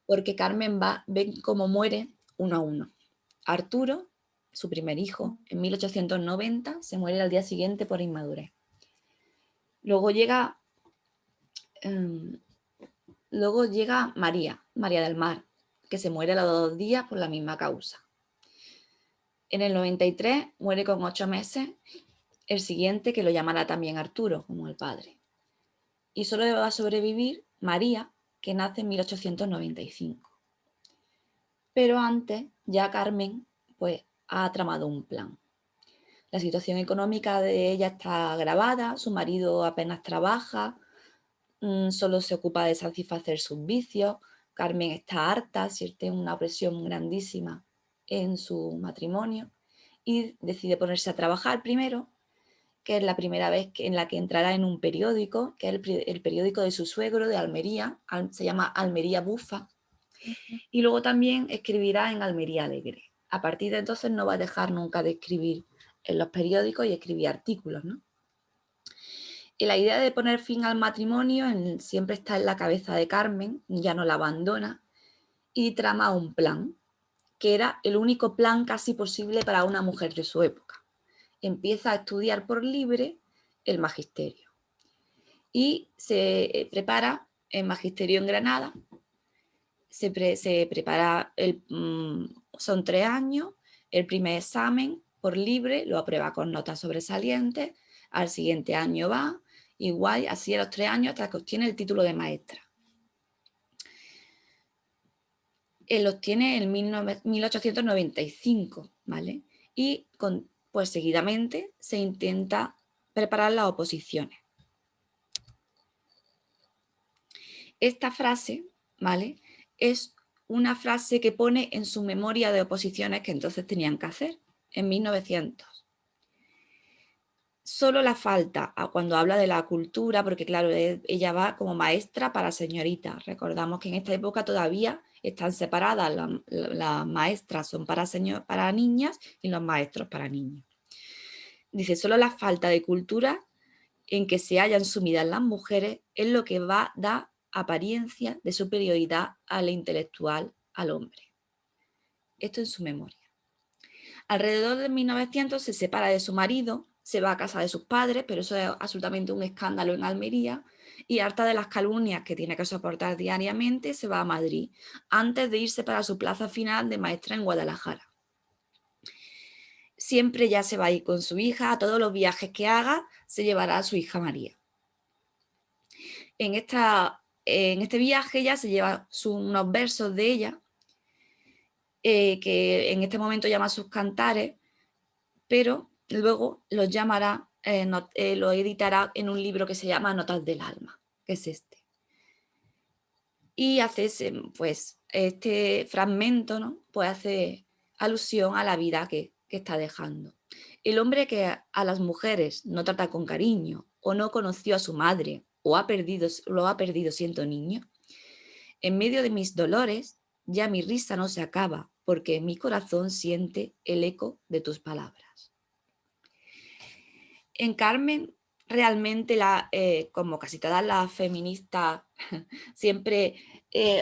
porque Carmen ven cómo muere uno a uno. Arturo, su primer hijo, en 1890, se muere al día siguiente por inmadurez. Luego llega María del Mar, que se muere a los 2 días por la misma causa. En el 93 muere con 8 meses el siguiente, que lo llamará también Arturo, como el padre. Y solo le va a sobrevivir María, que nace en 1895. Pero antes ya Carmen pues, ha tramado un plan. La situación económica de ella está agravada, su marido apenas trabaja, solo se ocupa de satisfacer sus vicios, Carmen está harta, siente una presión grandísima en su matrimonio y decide ponerse a trabajar primero, que es la primera vez en la que entrará en un periódico, que es el periódico de su suegro de Almería, se llama Almería Bufa, y luego también escribirá en Almería Alegre. A partir de entonces no va a dejar nunca de escribir en los periódicos y escribir artículos, ¿no? Y la idea de poner fin al matrimonio siempre está en la cabeza de Carmen, ya no la abandona, y trama un plan, que era el único plan casi posible para una mujer de su época. Empieza a estudiar por libre el magisterio y se prepara en magisterio en Granada, se prepara, son 3 años, el primer examen por libre lo aprueba con notas sobresalientes, al siguiente año va, igual, así a los 3 años hasta que obtiene el título de maestra. Él obtiene en 1895, ¿vale? Y pues seguidamente se intenta preparar las oposiciones. Esta frase, ¿vale? Es una frase que pone en su memoria de oposiciones que entonces tenían que hacer, en 1900. Solo la falta cuando habla de la cultura, porque claro, ella va como maestra para señoritas. Recordamos que en esta época todavía están separadas, las maestras son para niñas y los maestros para niños. Dice, solo la falta de cultura en que se hayan sumidas las mujeres es lo que va a dar apariencia de superioridad al intelectual al hombre. Esto en su memoria. Alrededor de 1900 se separa de su marido, se va a casa de sus padres, pero eso es absolutamente un escándalo en Almería, y harta de las calumnias que tiene que soportar diariamente, se va a Madrid, antes de irse para su plaza final de maestra en Guadalajara. Siempre ya se va a ir con su hija, a todos los viajes que haga, se llevará a su hija María. En este viaje ya se lleva unos versos de ella, que en este momento llama sus cantares, pero luego los llamará, lo editará en un libro que se llama Notas del alma, que es este. Y hace pues, este fragmento, ¿no? Pues hace alusión a la vida que está dejando. El hombre que a las mujeres no trata con cariño, o no conoció a su madre, o lo ha perdido siendo niño, en medio de mis dolores ya mi risa no se acaba, porque mi corazón siente el eco de tus palabras. En Carmen, realmente, como casi todas las feministas, siempre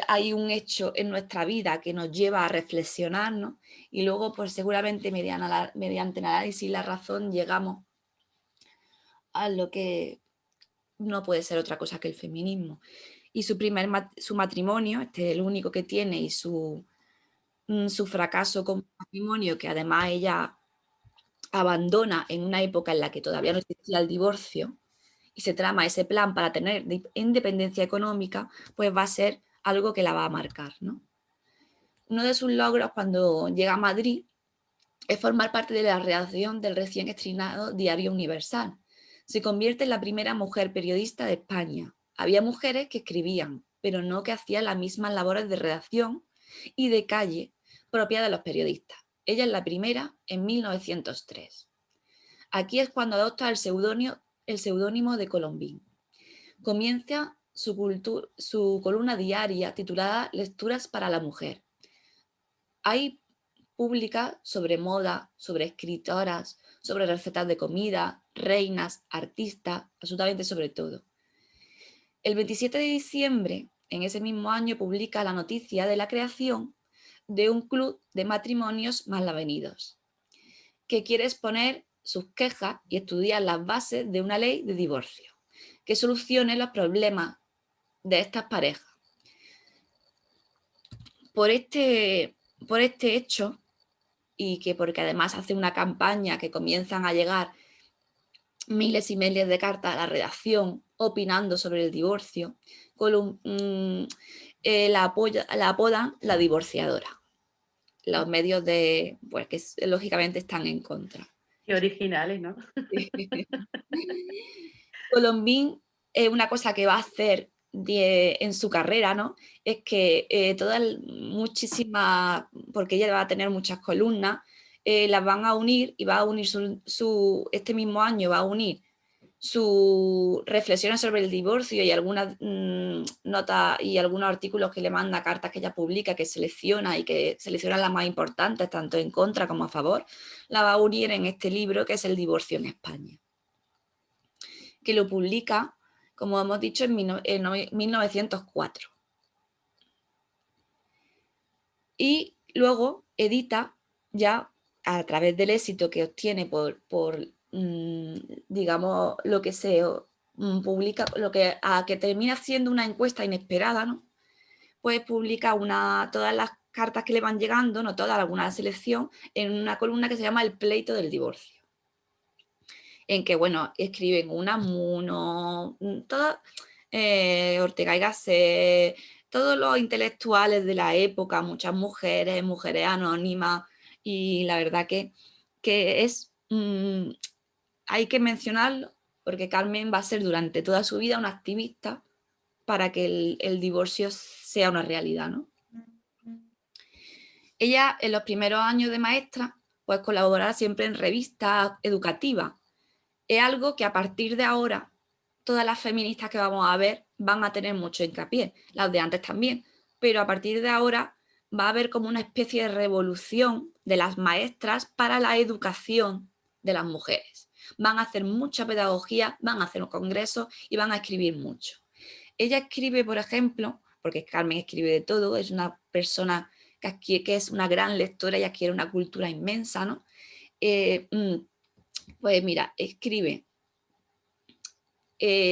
hay un hecho en nuestra vida que nos lleva a reflexionarnos y luego, pues seguramente mediante el análisis y la razón llegamos a lo que no puede ser otra cosa que el feminismo. Y su matrimonio, este es el único que tiene, y su fracaso como matrimonio, que además ella abandona en una época en la que todavía no existía el divorcio, y se trama ese plan para tener independencia económica, pues va a ser algo que la va a marcar, ¿no? Uno de sus logros cuando llega a Madrid es formar parte de la redacción del recién estrenado Diario Universal. Se convierte en la primera mujer periodista de España. Había mujeres que escribían, pero no que hacían las mismas labores de redacción y de calle propia de los periodistas. Ella es la primera en 1903. Aquí es cuando adopta el seudónimo de Colombín. Comienza su columna diaria titulada Lecturas para la mujer. Ahí publica sobre moda, sobre escritoras, sobre recetas de comida, reinas, artistas, absolutamente sobre todo. El 27 de diciembre, en ese mismo año, publica la noticia de la creación de un club de matrimonios malavenidos, que quiere exponer sus quejas y estudiar las bases de una ley de divorcio que solucione los problemas de estas parejas. Por este hecho, y que porque además hace una campaña que comienzan a llegar miles y miles de cartas a la redacción opinando sobre el divorcio, la apodan la divorciadora. Los medios pues que lógicamente están en contra. Qué originales, ¿no? Colombín, una cosa que va a hacer en su carrera, ¿no? Es que muchísimas, porque ella va a tener muchas columnas, las van a unir, y va a unir este mismo año va a unir sus reflexiones sobre el divorcio y algunas notas y algunos artículos que le manda, cartas que ella publica, que selecciona y que selecciona las más importantes, tanto en contra como a favor, la va a unir en este libro que es El divorcio en España, que lo publica, como hemos dicho, en 1904. Y luego edita, ya a través del éxito que obtiene por digamos, lo que se publica, que termina siendo una encuesta inesperada, ¿no? Pues publica todas las cartas que le van llegando, no todas, alguna selección, en una columna que se llama El pleito del divorcio, en que, bueno, escriben Unamuno, Ortega y Gasset, todos los intelectuales de la época, muchas mujeres anónimas, y la verdad que es, hay que mencionarlo, porque Carmen va a ser durante toda su vida una activista para que el divorcio sea una realidad, ¿no? Ella, en los primeros años de maestra, pues colaborará siempre en revistas educativas. Es algo que a partir de ahora todas las feministas que vamos a ver van a tener mucho hincapié, las de antes también, pero a partir de ahora va a haber como una especie de revolución de las maestras para la educación de las mujeres. Van a hacer mucha pedagogía, van a hacer congresos y van a escribir mucho. Ella escribe, por ejemplo, porque Carmen escribe de todo, es una persona que es una gran lectora y adquiere una cultura inmensa, ¿no? Pues mira, escribe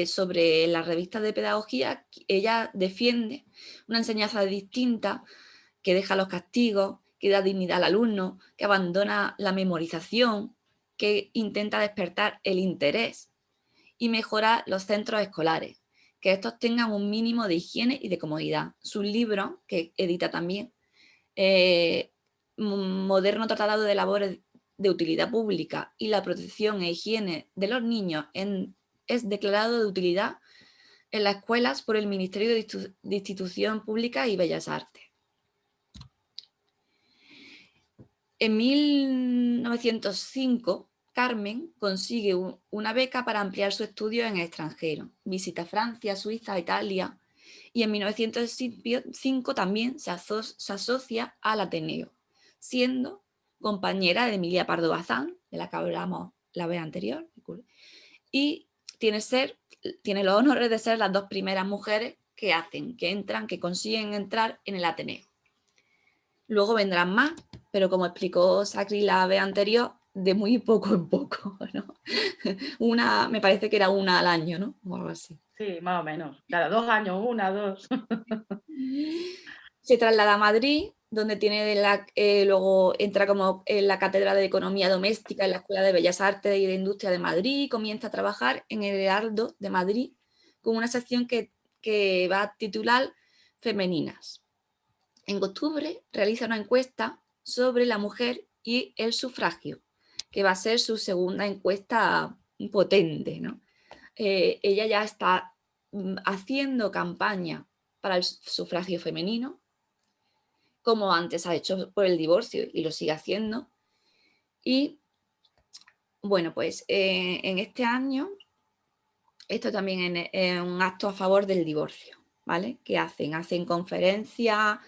sobre las revistas de pedagogía. Ella defiende una enseñanza distinta, que deja los castigos, que da dignidad al alumno, que abandona la memorización, que intenta despertar el interés y mejora los centros escolares, que estos tengan un mínimo de higiene y de comodidad. Sus libros, que edita también, moderno tratado de labores de utilidad pública y la protección e higiene de los niños es declarado de utilidad en las escuelas por el Ministerio de Institución Pública y Bellas Artes. En 1905, Carmen consigue una beca para ampliar su estudio en el extranjero. Visita Francia, Suiza, Italia y en 1905 también se asocia al Ateneo, siendo compañera de Emilia Pardo Bazán, de la que hablamos la vez anterior, y tiene los honores de ser las dos primeras mujeres que consiguen entrar en el Ateneo. Luego vendrán más, pero como explicó Sacri la vez anterior, de muy poco en poco, ¿no? Me parece que era una al año, ¿no? O algo así. Sí, más o menos. Cada 2 años, 1, 2. Se traslada a Madrid, donde luego entra como en la Cátedra de Economía Doméstica en la Escuela de Bellas Artes y de Industria de Madrid y comienza a trabajar en el Heraldo de Madrid con una sección que va a titular Femeninas. En octubre realiza una encuesta sobre la mujer y el sufragio, que va a ser su segunda encuesta potente, ¿no? Ella ya está haciendo campaña para el sufragio femenino, como antes ha hecho por el divorcio y lo sigue haciendo. Y bueno, pues en este año, esto también es un acto a favor del divorcio, ¿vale? ¿Qué hacen? Hacen conferencias,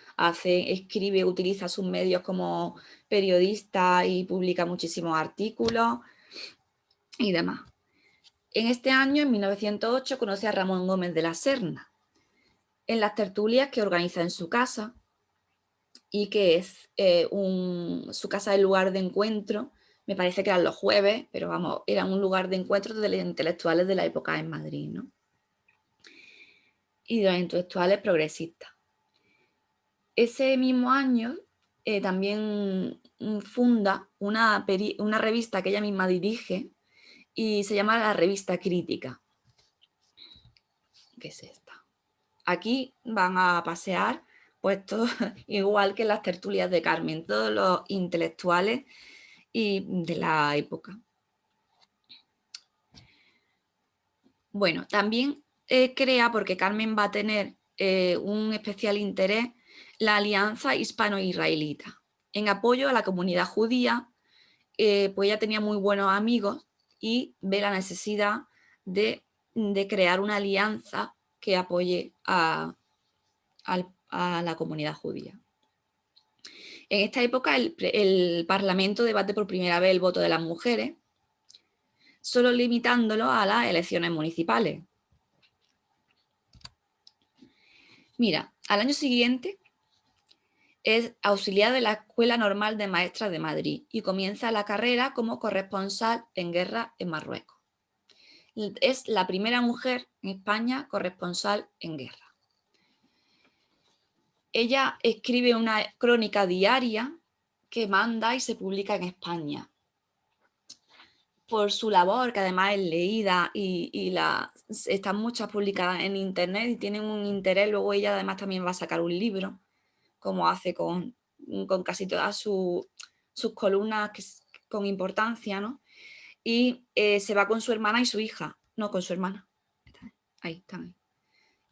escribe, utiliza sus medios como periodista y publica muchísimos artículos y demás. En este año, en 1908, conoce a Ramón Gómez de la Serna en las tertulias que organiza en su casa y que es su casa el lugar de encuentro, me parece que eran los jueves, pero vamos, era un lugar de encuentro de los intelectuales de la época en Madrid, ¿no? Y de los intelectuales progresistas. Ese mismo año también funda una revista que ella misma dirige y se llama la Revista Crítica. ¿Qué es esta? Aquí van a pasear, pues todo, igual que en las tertulias de Carmen, todos los intelectuales y de la época. Bueno, también crea, porque Carmen va a tener un especial interés, la Alianza Hispano-Israelita, en apoyo a la comunidad judía, pues ella tenía muy buenos amigos y ve la necesidad de crear una alianza que apoye a la comunidad judía. En esta época el Parlamento debate por primera vez el voto de las mujeres, solo limitándolo a las elecciones municipales. Mira, al año siguiente es auxiliar de la Escuela Normal de Maestras de Madrid y comienza la carrera como corresponsal en guerra en Marruecos. Es la primera mujer en España corresponsal en guerra. Ella escribe una crónica diaria que manda y se publica en España. Por su labor, que además es leída y están muchas publicadas en internet y tienen un interés, luego ella además también va a sacar un libro, como hace con casi todas sus columnas con importancia, ¿no? Y se va con su hermana y su hija, no, con su hermana. Ahí están.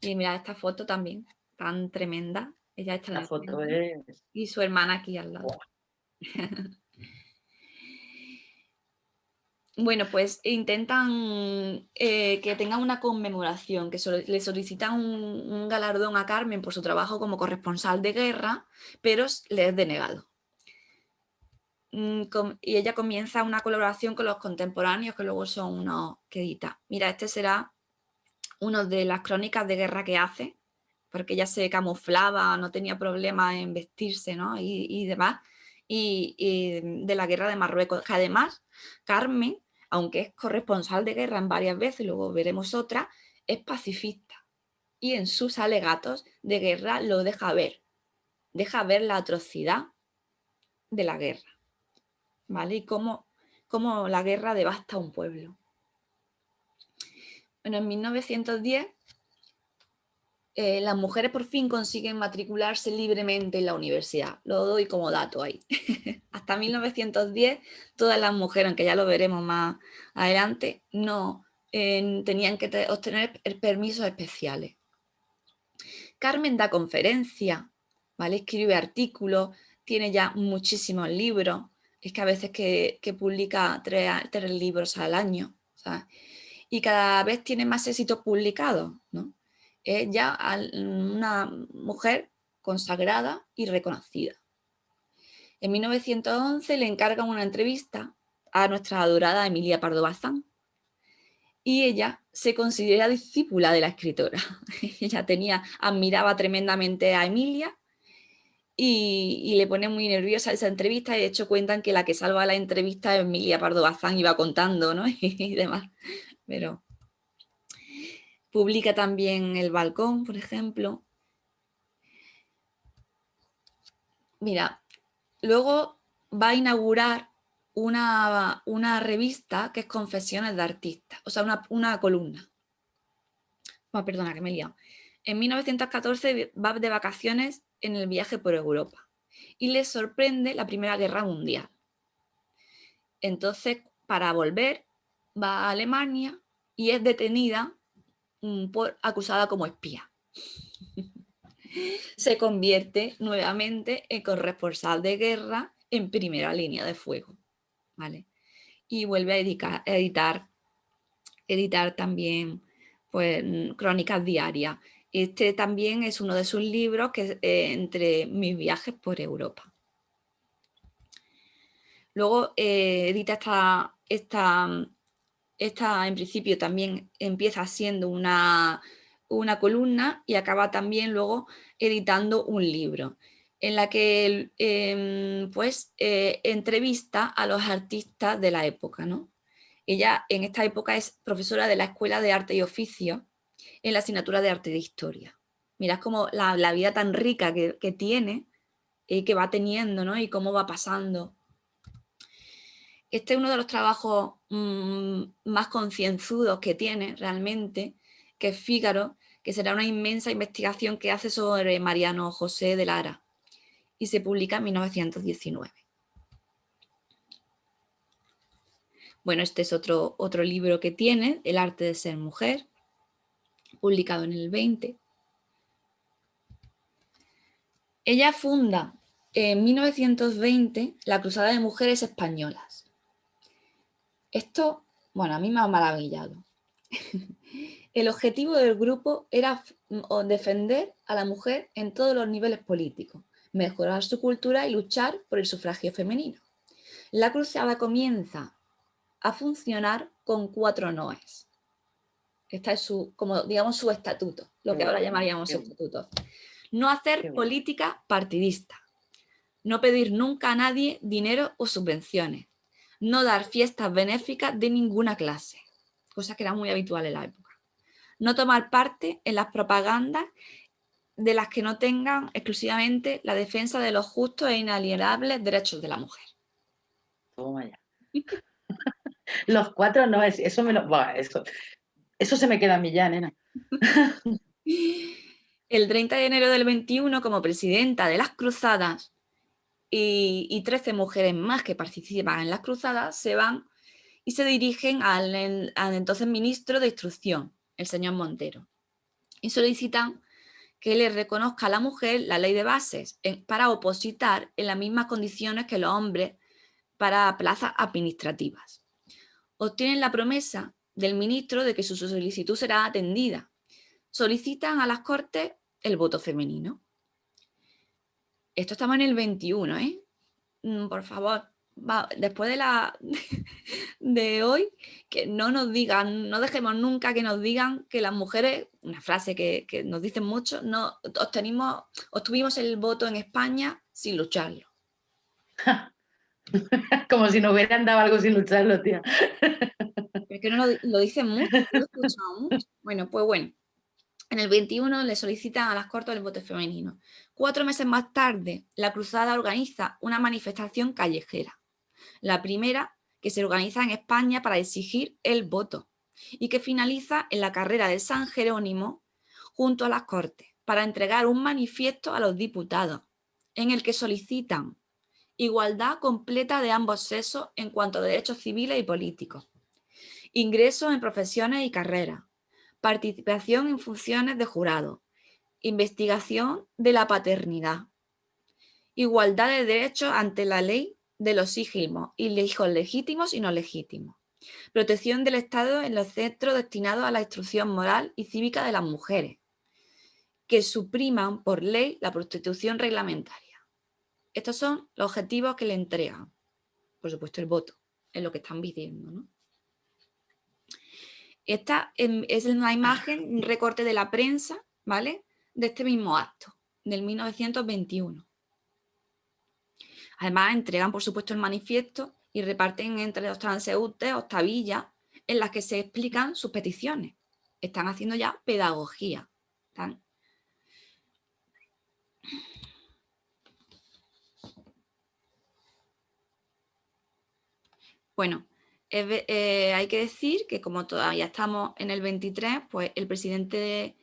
Y mira esta foto también, tan tremenda. Ella está en La el foto centro es... y su hermana aquí al lado. Bueno, pues intentan que tenga una conmemoración, que le solicitan un galardón a Carmen por su trabajo como corresponsal de guerra, pero le es denegado. Y ella comienza una colaboración con los contemporáneos, que luego son unos que edita. Mira, este será uno de las crónicas de guerra que hace, porque ella se camuflaba, no tenía problema en vestirse, ¿no? y demás, y de la guerra de Marruecos. Que además, Carmen, aunque es corresponsal de guerra en varias veces, luego veremos otra, es pacifista. Y en sus alegatos de guerra lo deja ver la atrocidad de la guerra, ¿vale? Y cómo la guerra devasta un pueblo. Bueno, en 1910 las mujeres por fin consiguen matricularse libremente en la universidad. Lo doy como dato ahí. Hasta 1910, todas las mujeres, aunque ya lo veremos más adelante, no tenían que obtener permisos especiales. Carmen da conferencias, ¿vale? Escribe artículos, tiene ya muchísimos libros. Es que a veces que publica tres libros al año, ¿sabes? Y cada vez tiene más éxitos publicados, ¿no? Es ya una mujer consagrada y reconocida. En 1911 le encargan una entrevista a nuestra adorada Emilia Pardo Bazán y ella se considera discípula de la escritora. Ella admiraba tremendamente a Emilia y le pone muy nerviosa esa entrevista. De hecho, cuentan que la que salva la entrevista es Emilia Pardo Bazán, iba contando, ¿no? y demás. Pero publica también El Balcón, por ejemplo. Mira, luego va a inaugurar una revista que es Confesiones de Artistas, o sea, una columna. Oh, perdona, que me he liado. En 1914 va de vacaciones en el viaje por Europa y le sorprende la Primera Guerra Mundial. Entonces, para volver, va a Alemania y es detenida acusada como espía. Se convierte nuevamente en corresponsal de guerra en primera línea de fuego, ¿vale? Y vuelve a editar también pues, crónicas diarias. Este también es uno de sus libros, que es Entre mis viajes por Europa. Luego edita esta en principio también empieza siendo una columna y acaba también luego editando un libro en la que entrevista a los artistas de la época, ¿no? Ella en esta época es profesora de la Escuela de Arte y Oficio en la asignatura de Arte de Historia. Mirad como la vida tan rica que tiene, que va teniendo, ¿no? Y cómo va pasando. Este es uno de los trabajos más concienzudos que tiene realmente, que es Fígaro, que será una inmensa investigación que hace sobre Mariano José de Lara y se publica en 1919. Bueno, este es otro libro que tiene, El arte de ser mujer, publicado en el 20. Ella funda en 1920 la Cruzada de Mujeres Españolas. Esto, bueno, a mí me ha maravillado. El objetivo del grupo era defender a la mujer en todos los niveles políticos, mejorar su cultura y luchar por el sufragio femenino. La cruzada comienza a funcionar con 4 noes. Esta es su estatuto, lo que ahora llamaríamos su estatuto. No hacer política partidista, no pedir nunca a nadie dinero o subvenciones, no dar fiestas benéficas de ninguna clase, cosa que era muy habitual en la época. No tomar parte en las propagandas de las que no tengan exclusivamente la defensa de los justos e inalienables derechos de la mujer. Toma ya. Los 4 no, eso me lo... Buah, eso se me queda a mí ya, nena. El 30 de enero del 21, como presidenta de las cruzadas y 13 mujeres más que participan en las cruzadas, se van y se dirigen al entonces ministro de Instrucción, el señor Montero, y solicitan que le reconozca a la mujer la ley de bases para opositar en las mismas condiciones que los hombres para plazas administrativas. Obtienen la promesa del ministro de que su solicitud será atendida. Solicitan a las Cortes el voto femenino. Esto estamos en el 21, ¿eh? Por favor, después de hoy, que no nos digan, no dejemos nunca que nos digan que las mujeres, una frase que nos dicen mucho, no obtuvimos el voto en España sin lucharlo. Como si nos hubieran dado algo sin lucharlo, tía. Es que no lo dicen mucho, lo he escuchado mucho. Bueno, pues bueno. En el 21 le solicitan a las Cortes el voto femenino. 4 meses más tarde, la Cruzada organiza una manifestación callejera. La primera que se organiza en España para exigir el voto y que finaliza en la carrera de San Jerónimo junto a las Cortes para entregar un manifiesto a los diputados en el que solicitan igualdad completa de ambos sexos en cuanto a derechos civiles y políticos, ingresos en profesiones y carreras, participación en funciones de jurado, investigación de la paternidad, igualdad de derechos ante la ley de los hijos legítimos y no legítimos, protección del Estado en los centros destinados a la instrucción moral y cívica de las mujeres, que supriman por ley la prostitución reglamentaria. Estos son los objetivos que le entregan. Por supuesto, el voto, es lo que están pidiendo, ¿no? Esta es una imagen, un recorte de la prensa, ¿vale? De este mismo acto, del 1921. Además, entregan, por supuesto, el manifiesto y reparten entre los transeúntes octavillas en las que se explican sus peticiones. Están haciendo ya pedagogía. Bueno, hay que decir que como todavía estamos en el 23, pues el presidente,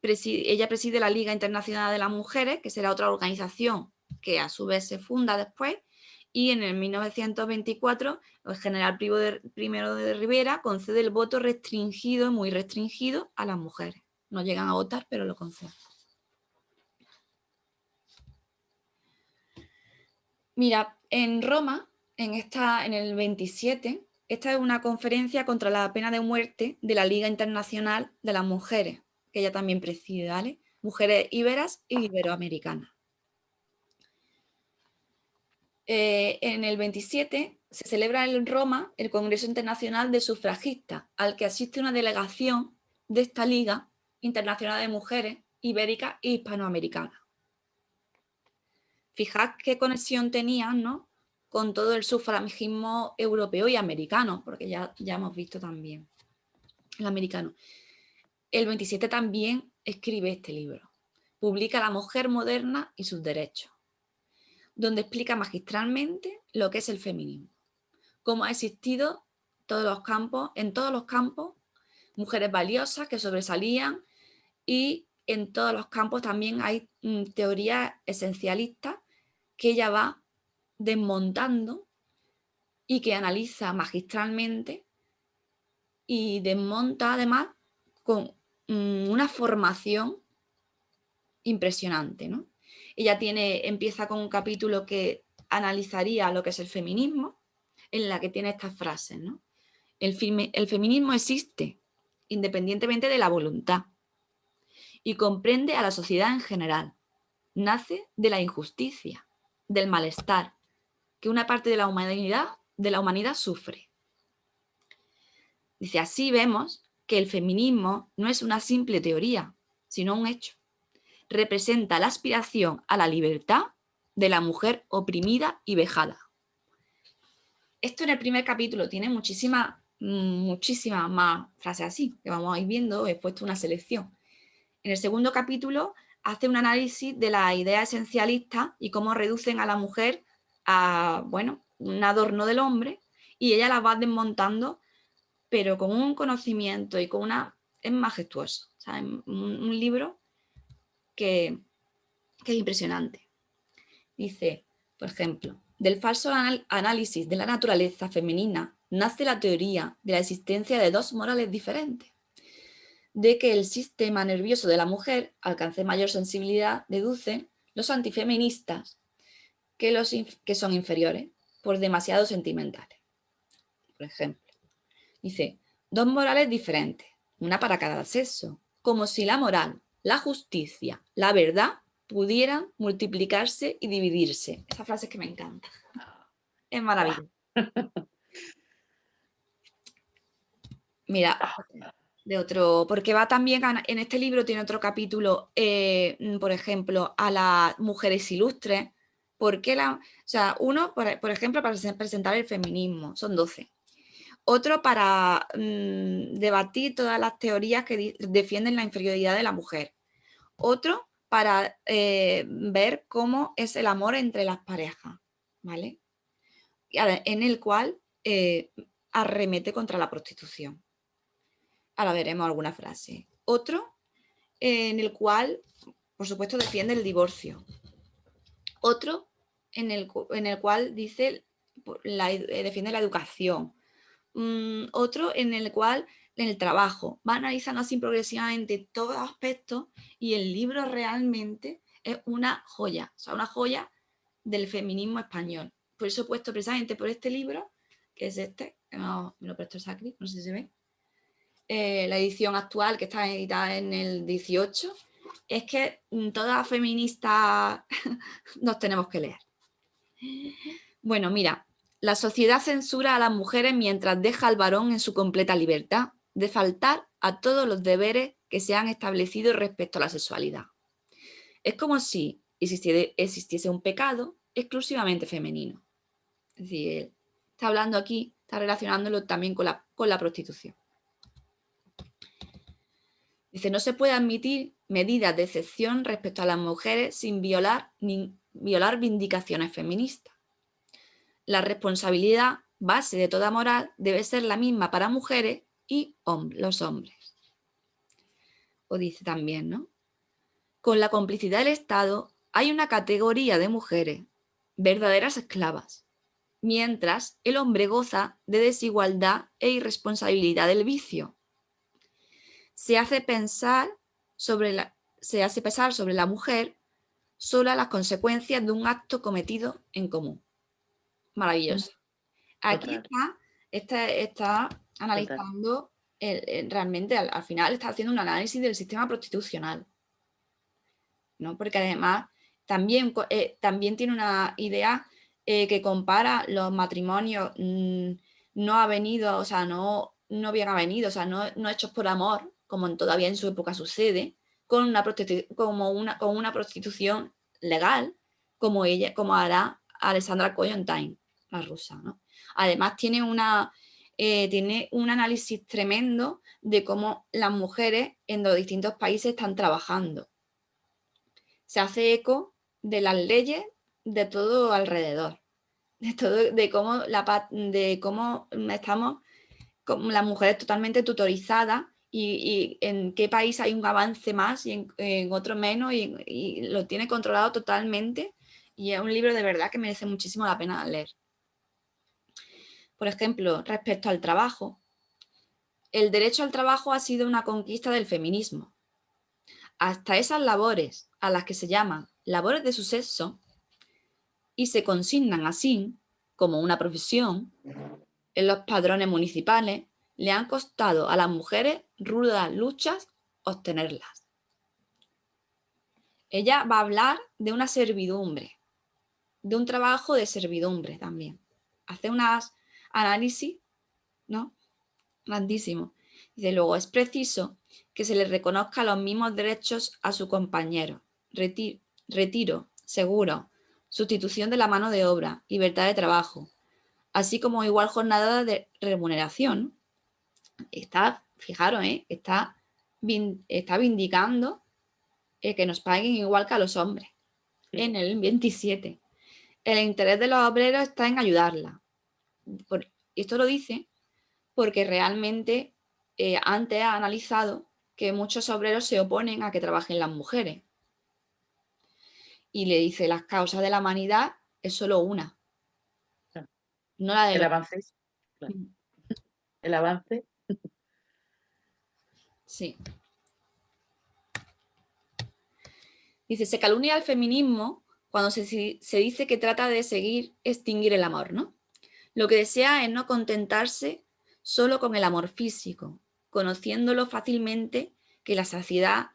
ella preside la Liga Internacional de las Mujeres, que será otra organización que a su vez se funda después, y en el 1924 el general Primero de Rivera concede el voto restringido, muy restringido, a las mujeres. No llegan a votar, pero lo conceden. Mira, en Roma, en el 27, esta es una conferencia contra la pena de muerte de la Liga Internacional de las Mujeres, que ella también preside, ¿vale? Mujeres íberas y iberoamericanas. En el 27 se celebra en Roma el Congreso Internacional de Sufragistas, al que asiste una delegación de esta Liga Internacional de Mujeres Ibéricas e Hispanoamericanas. Fijad qué conexión tenían, ¿no?, con todo el sufragismo europeo y americano, porque ya hemos visto también el americano. El 27 también escribe este libro. Publica La mujer moderna y sus derechos, donde explica magistralmente lo que es el feminismo, cómo ha existido en todos los campos, mujeres valiosas que sobresalían, y en todos los campos también hay teorías esencialistas que ella va desmontando y que analiza magistralmente y desmonta además con una formación impresionante, ¿no? Ella empieza con un capítulo que analizaría lo que es el feminismo, en la que tiene estas frases, ¿no? El feminismo existe independientemente de la voluntad y comprende a la sociedad en general. Nace de la injusticia, del malestar que una parte de la humanidad sufre. Dice, así vemos que el feminismo no es una simple teoría, sino un hecho. Representa la aspiración a la libertad de la mujer oprimida y vejada. Esto en el primer capítulo tiene muchísimas más frases así, que vamos a ir viendo, he puesto una selección. En el segundo capítulo hace un análisis de las ideas esencialistas y cómo reducen a la mujer a, bueno, un adorno del hombre, y ella las va desmontando, pero con un conocimiento y con una... es majestuoso, o sea, un libro que es impresionante. Dice, por ejemplo, del falso análisis de la naturaleza femenina nace la teoría de la existencia de dos morales diferentes, de que el sistema nervioso de la mujer alcance mayor sensibilidad, deducen los antifeministas que son inferiores por demasiado sentimentales. Por ejemplo, dice, dos morales diferentes, una para cada sexo, como si la moral, la justicia, la verdad pudieran multiplicarse y dividirse. Esa frase es que me encanta. Es maravilloso. Mira, de otro, porque va también, en este libro tiene otro capítulo, por ejemplo, a las mujeres ilustres. Porque uno, por ejemplo, para presentar el feminismo, son 12. Otro para debatir todas las teorías que defienden la inferioridad de la mujer. Otro para ver cómo es el amor entre las parejas, ¿vale? En el cual arremete contra la prostitución. Ahora veremos alguna frase. Otro en el cual, por supuesto, defiende el divorcio. Otro en el cual dice defiende la educación. Otro en el cual en el trabajo va analizando así progresivamente todos los aspectos, y el libro realmente es una joya, o sea, una joya del feminismo español. Por eso he puesto precisamente por este libro, que es este, me lo prestó Sacri, no sé si se ve, la edición actual, que está editada en el 18, es que todas las feministas nos tenemos que leer. Bueno, mira, la sociedad censura a las mujeres mientras deja al varón en su completa libertad de faltar a todos los deberes que se han establecido respecto a la sexualidad. Es como si existiese un pecado exclusivamente femenino. Es decir, él está hablando aquí, está relacionándolo también con la prostitución. Dice, no se puede admitir medidas de excepción respecto a las mujeres sin violar vindicaciones feministas. La responsabilidad base de toda moral debe ser la misma para mujeres y los hombres. O dice también, ¿no? Con la complicidad del Estado hay una categoría de mujeres, verdaderas esclavas, mientras el hombre goza de desigualdad e irresponsabilidad del vicio. Se hace pesar sobre la mujer solo las consecuencias de un acto cometido en común. Maravilloso. Aquí está analizando, realmente al final está haciendo un análisis del sistema prostitucional, ¿no? Porque además también tiene una idea que compara los matrimonios no avenidos, o sea, no bien avenidos, o sea, no hechos por amor, como todavía en su época sucede, con una prostitución legal, como hará Alexandra Kollontai, la rusa, ¿no? Además tiene un análisis tremendo de cómo las mujeres en los distintos países están trabajando. Se hace eco de las leyes de todo alrededor, de cómo estamos como las mujeres totalmente tutorizadas y en qué país hay un avance más y en otro menos, y lo tiene controlado totalmente, y es un libro de verdad que merece muchísimo la pena leer. Por ejemplo, respecto al trabajo, el derecho al trabajo ha sido una conquista del feminismo. Hasta esas labores, a las que se llaman labores de su sexo, y se consignan así como una profesión, en los padrones municipales, le han costado a las mujeres rudas luchas obtenerlas. Ella va a hablar de una servidumbre, de un trabajo de servidumbre también. Hace unos análisis, ¿no? Grandísimo. Dice, luego, es preciso que se le reconozca los mismos derechos a su compañero. Retiro, seguro, sustitución de la mano de obra, libertad de trabajo, así como igual jornada de remuneración. Fijaros, está vindicando que nos paguen igual que a los hombres. Sí. En el 27. El interés de los obreros está en ayudarla. Esto lo dice porque realmente antes ha analizado que muchos obreros se oponen a que trabajen las mujeres. Y le dice, las causas de la humanidad es solo una. Claro. No la de el avance. Claro. El avance. Sí. Dice, se calumnia al feminismo cuando se dice que trata de extinguir el amor, ¿no? Lo que desea es no contentarse solo con el amor físico, conociéndolo fácilmente que la saciedad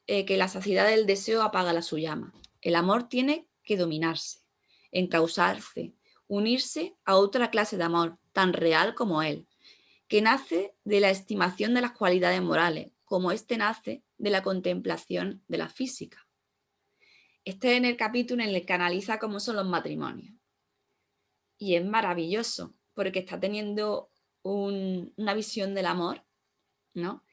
del deseo apaga su llama. El amor tiene que dominarse, encauzarse, unirse a otra clase de amor, tan real como él, que nace de la estimación de las cualidades morales, como éste nace de la contemplación de la física. Este es en el capítulo en el que analiza cómo son los matrimonios. Y es maravilloso, porque está teniendo una visión del amor, ¿no?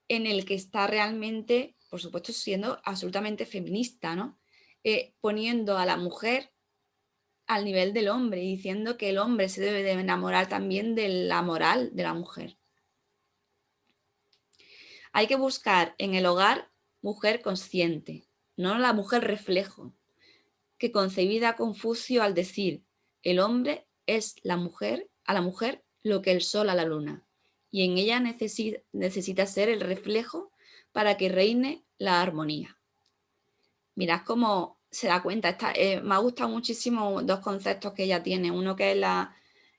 En el que está realmente, por supuesto, siendo absolutamente feminista, ¿no? Poniendo a la mujer al nivel del hombre y diciendo que el hombre se debe de enamorar también de la moral de la mujer. Hay que buscar en el hogar mujer consciente, no la mujer reflejo, que concebida Confucio al decir, el hombre es a la mujer lo que el sol a la luna, y en ella necesita ser el reflejo para que reine la armonía. Mirad cómo se da cuenta. Me ha gustado muchísimo dos conceptos que ella tiene. Uno que es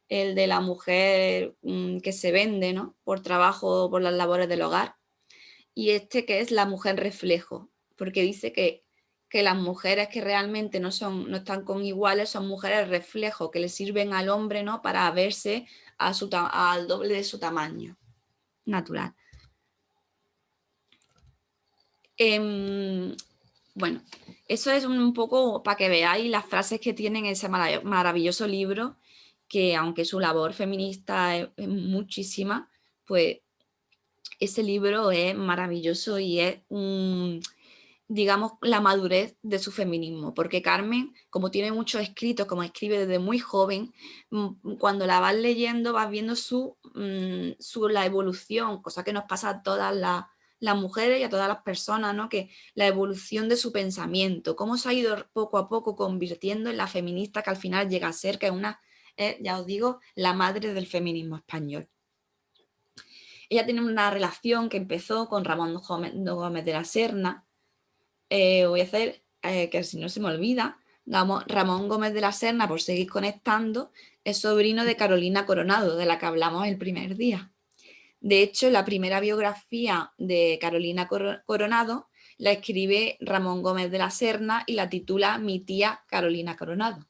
el de la mujer que se vende, ¿no?, por trabajo, por las labores del hogar. Y este que es la mujer reflejo, porque dice que las mujeres que realmente no están con iguales son mujeres reflejo, que le sirven al hombre, ¿no?, para verse al doble de su tamaño natural. Bueno, eso es un poco para que veáis las frases que tienen ese maravilloso libro, que aunque su labor feminista es muchísima, pues ese libro es maravilloso y es digamos, la madurez de su feminismo, porque Carmen, como tiene muchos escritos, como escribe desde muy joven, cuando la vas leyendo vas viendo la evolución, cosa que nos pasa a todas las mujeres y a todas las personas, ¿no?, que la evolución de su pensamiento, cómo se ha ido poco a poco convirtiendo en la feminista que al final llega a ser, que es ya os digo, la madre del feminismo español. Ella tiene una relación que empezó con Ramón Gómez de la Serna. Voy a hacer, que si no se me olvida, Ramón Gómez de la Serna, por seguir conectando, es sobrino de Carolina Coronado, de la que hablamos el primer día. De hecho, la primera biografía de Carolina Coronado la escribe Ramón Gómez de la Serna y la titula Mi tía Carolina Coronado.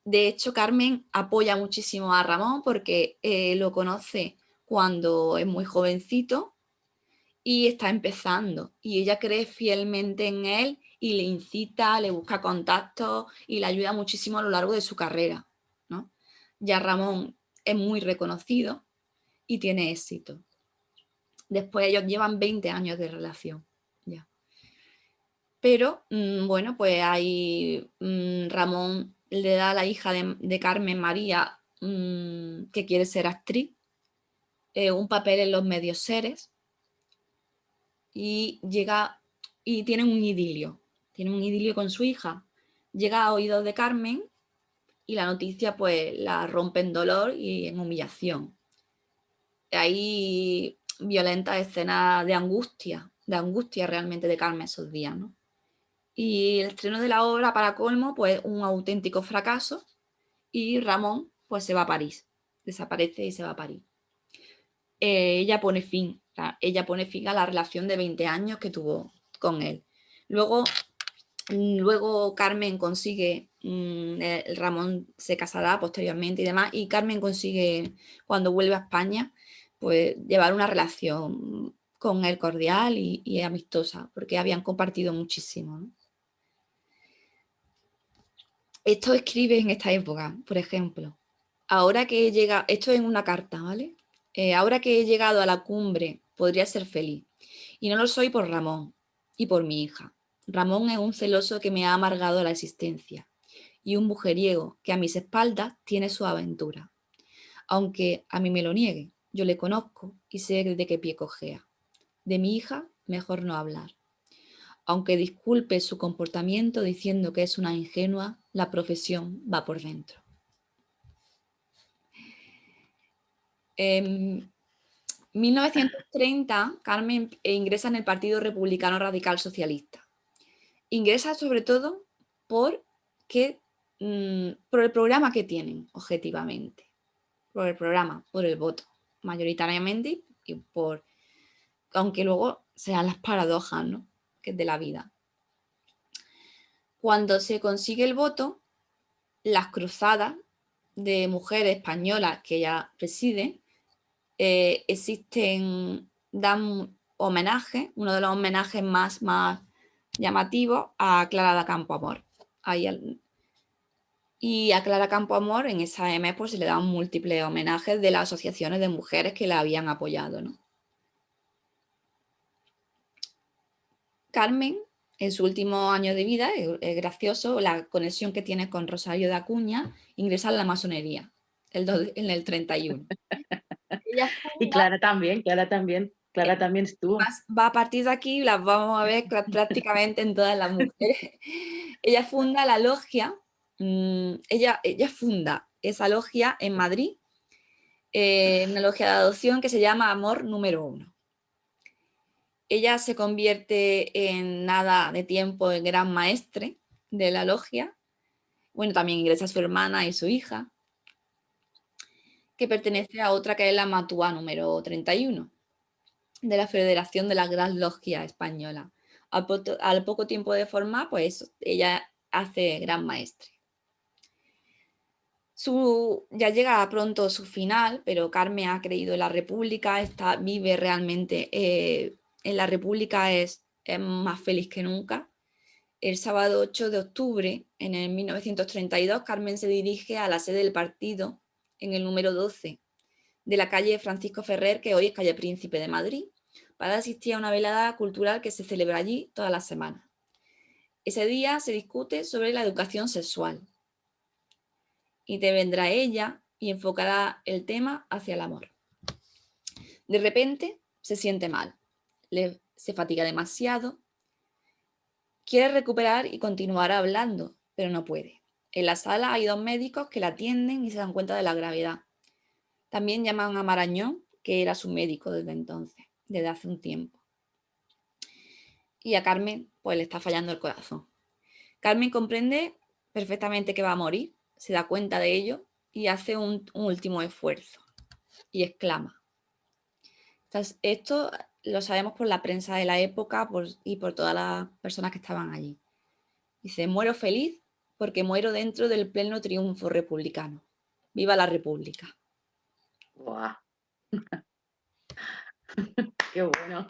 De hecho, Carmen apoya muchísimo a Ramón porque lo conoce cuando es muy jovencito y está empezando, y ella cree fielmente en él y le incita, le busca contactos y le ayuda muchísimo a lo largo de su carrera, ¿no? Ya Ramón es muy reconocido y tiene éxito. Después ellos llevan 20 años de relación ya. Pero, bueno, pues ahí Ramón le da a la hija de Carmen, María, que quiere ser actriz, un papel en Los Medioseres, y tienen un idilio con su hija. Llega a oídos de Carmen y la noticia pues la rompe en dolor y en humillación. Hay violentas escenas de angustia realmente de Carmen esos días, ¿no? Y el estreno de la obra, para colmo, pues un auténtico fracaso, y Ramón pues se va a París, desaparece y se va a París. Ella pone fin a la relación de 20 años que tuvo con él. Luego Carmen consigue, Ramón se casará posteriormente y demás, y Carmen consigue, cuando vuelve a España, pues llevar una relación con él cordial y amistosa, porque habían compartido muchísimo, ¿no? Esto escribe en esta época, por ejemplo, esto es en una carta, ¿vale? Ahora que he llegado a la cumbre, podría ser feliz. Y no lo soy por Ramón y por mi hija. Ramón es un celoso que me ha amargado la existencia y un mujeriego que a mis espaldas tiene su aventura. Aunque a mí me lo niegue, yo le conozco y sé de qué pie cojea. De mi hija, mejor no hablar. Aunque disculpe su comportamiento diciendo que es una ingenua, la profesión va por dentro. En 1930, Carmen ingresa en el Partido Republicano Radical Socialista. Ingresa sobre todo por el programa que tienen, objetivamente. Por el programa, por el voto, mayoritariamente, y aunque luego sean las paradojas, ¿no?, que es de la vida. Cuando se consigue el voto, las cruzadas de mujeres españolas que ella preside dan homenaje, uno de los homenajes más llamativos, a Clara da Campoamor. Y a Clara Campoamor en esa EME pues se le dan múltiples homenajes de las asociaciones de mujeres que la habían apoyado, ¿no? Carmen, en su último año de vida, es gracioso la conexión que tiene con Rosario de Acuña, ingresa en la masonería en el 31. Y Clara también, Clara también estuvo. Va a partir de aquí, las vamos a ver prácticamente en todas las mujeres. Ella funda la logia, ella funda esa logia en Madrid, una logia de adopción que se llama Amor Número 1. Ella se convierte en nada de tiempo en gran maestre de la logia. Bueno, también ingresa su hermana y su hija, que pertenece a otra que es la Matúa número 31, de la Federación de la Gran Logia Española. Al poco tiempo de formar, pues ella hace gran maestre. Ya llega pronto su final, pero Carmen ha creído en la República, vive realmente en la República, es más feliz que nunca. El sábado 8 de octubre, en el 1932, Carmen se dirige a la sede del partido, en el número 12, de la calle Francisco Ferrer, que hoy es calle Príncipe de Madrid, para asistir a una velada cultural que se celebra allí todas las semanas. Ese día se discute sobre la educación sexual. Y te vendrá ella y enfocará el tema hacia el amor. De repente se siente mal, se fatiga demasiado, quiere recuperar y continuar hablando, pero no puede. En la sala hay 2 médicos que la atienden y se dan cuenta de la gravedad. También llaman a Marañón, que era su médico desde entonces, desde hace un tiempo. Y a Carmen pues le está fallando el corazón. Carmen comprende perfectamente que va a morir, se da cuenta de ello y hace un último esfuerzo y exclama. Esto lo sabemos por la prensa de la época y por todas las personas que estaban allí. Dice: muero feliz porque muero dentro del pleno triunfo republicano. ¡Viva la República! ¡Guau! ¡Qué bueno!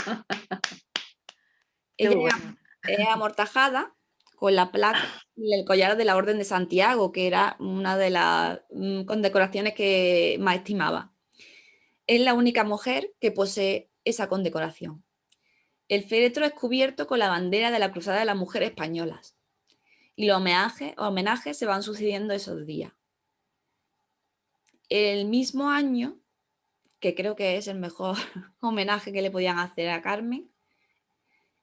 Qué Ella bueno. es amortajada con la placa y el collar de la Orden de Santiago, que era una de las condecoraciones que más estimaba. Es la única mujer que posee esa condecoración. El féretro es cubierto con la bandera de la Cruzada de las Mujeres Españolas y los homenajes se van sucediendo esos días. El mismo año, que creo que es el mejor homenaje que le podían hacer a Carmen,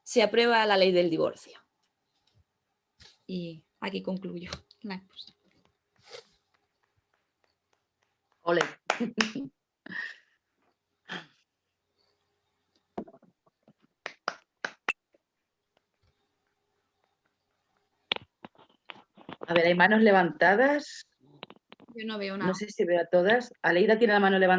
se aprueba la ley del divorcio. Y aquí concluyo la exposición. Ole. A ver, hay manos levantadas. Yo no veo nada. No sé si veo a todas. Aleida tiene la mano levantada.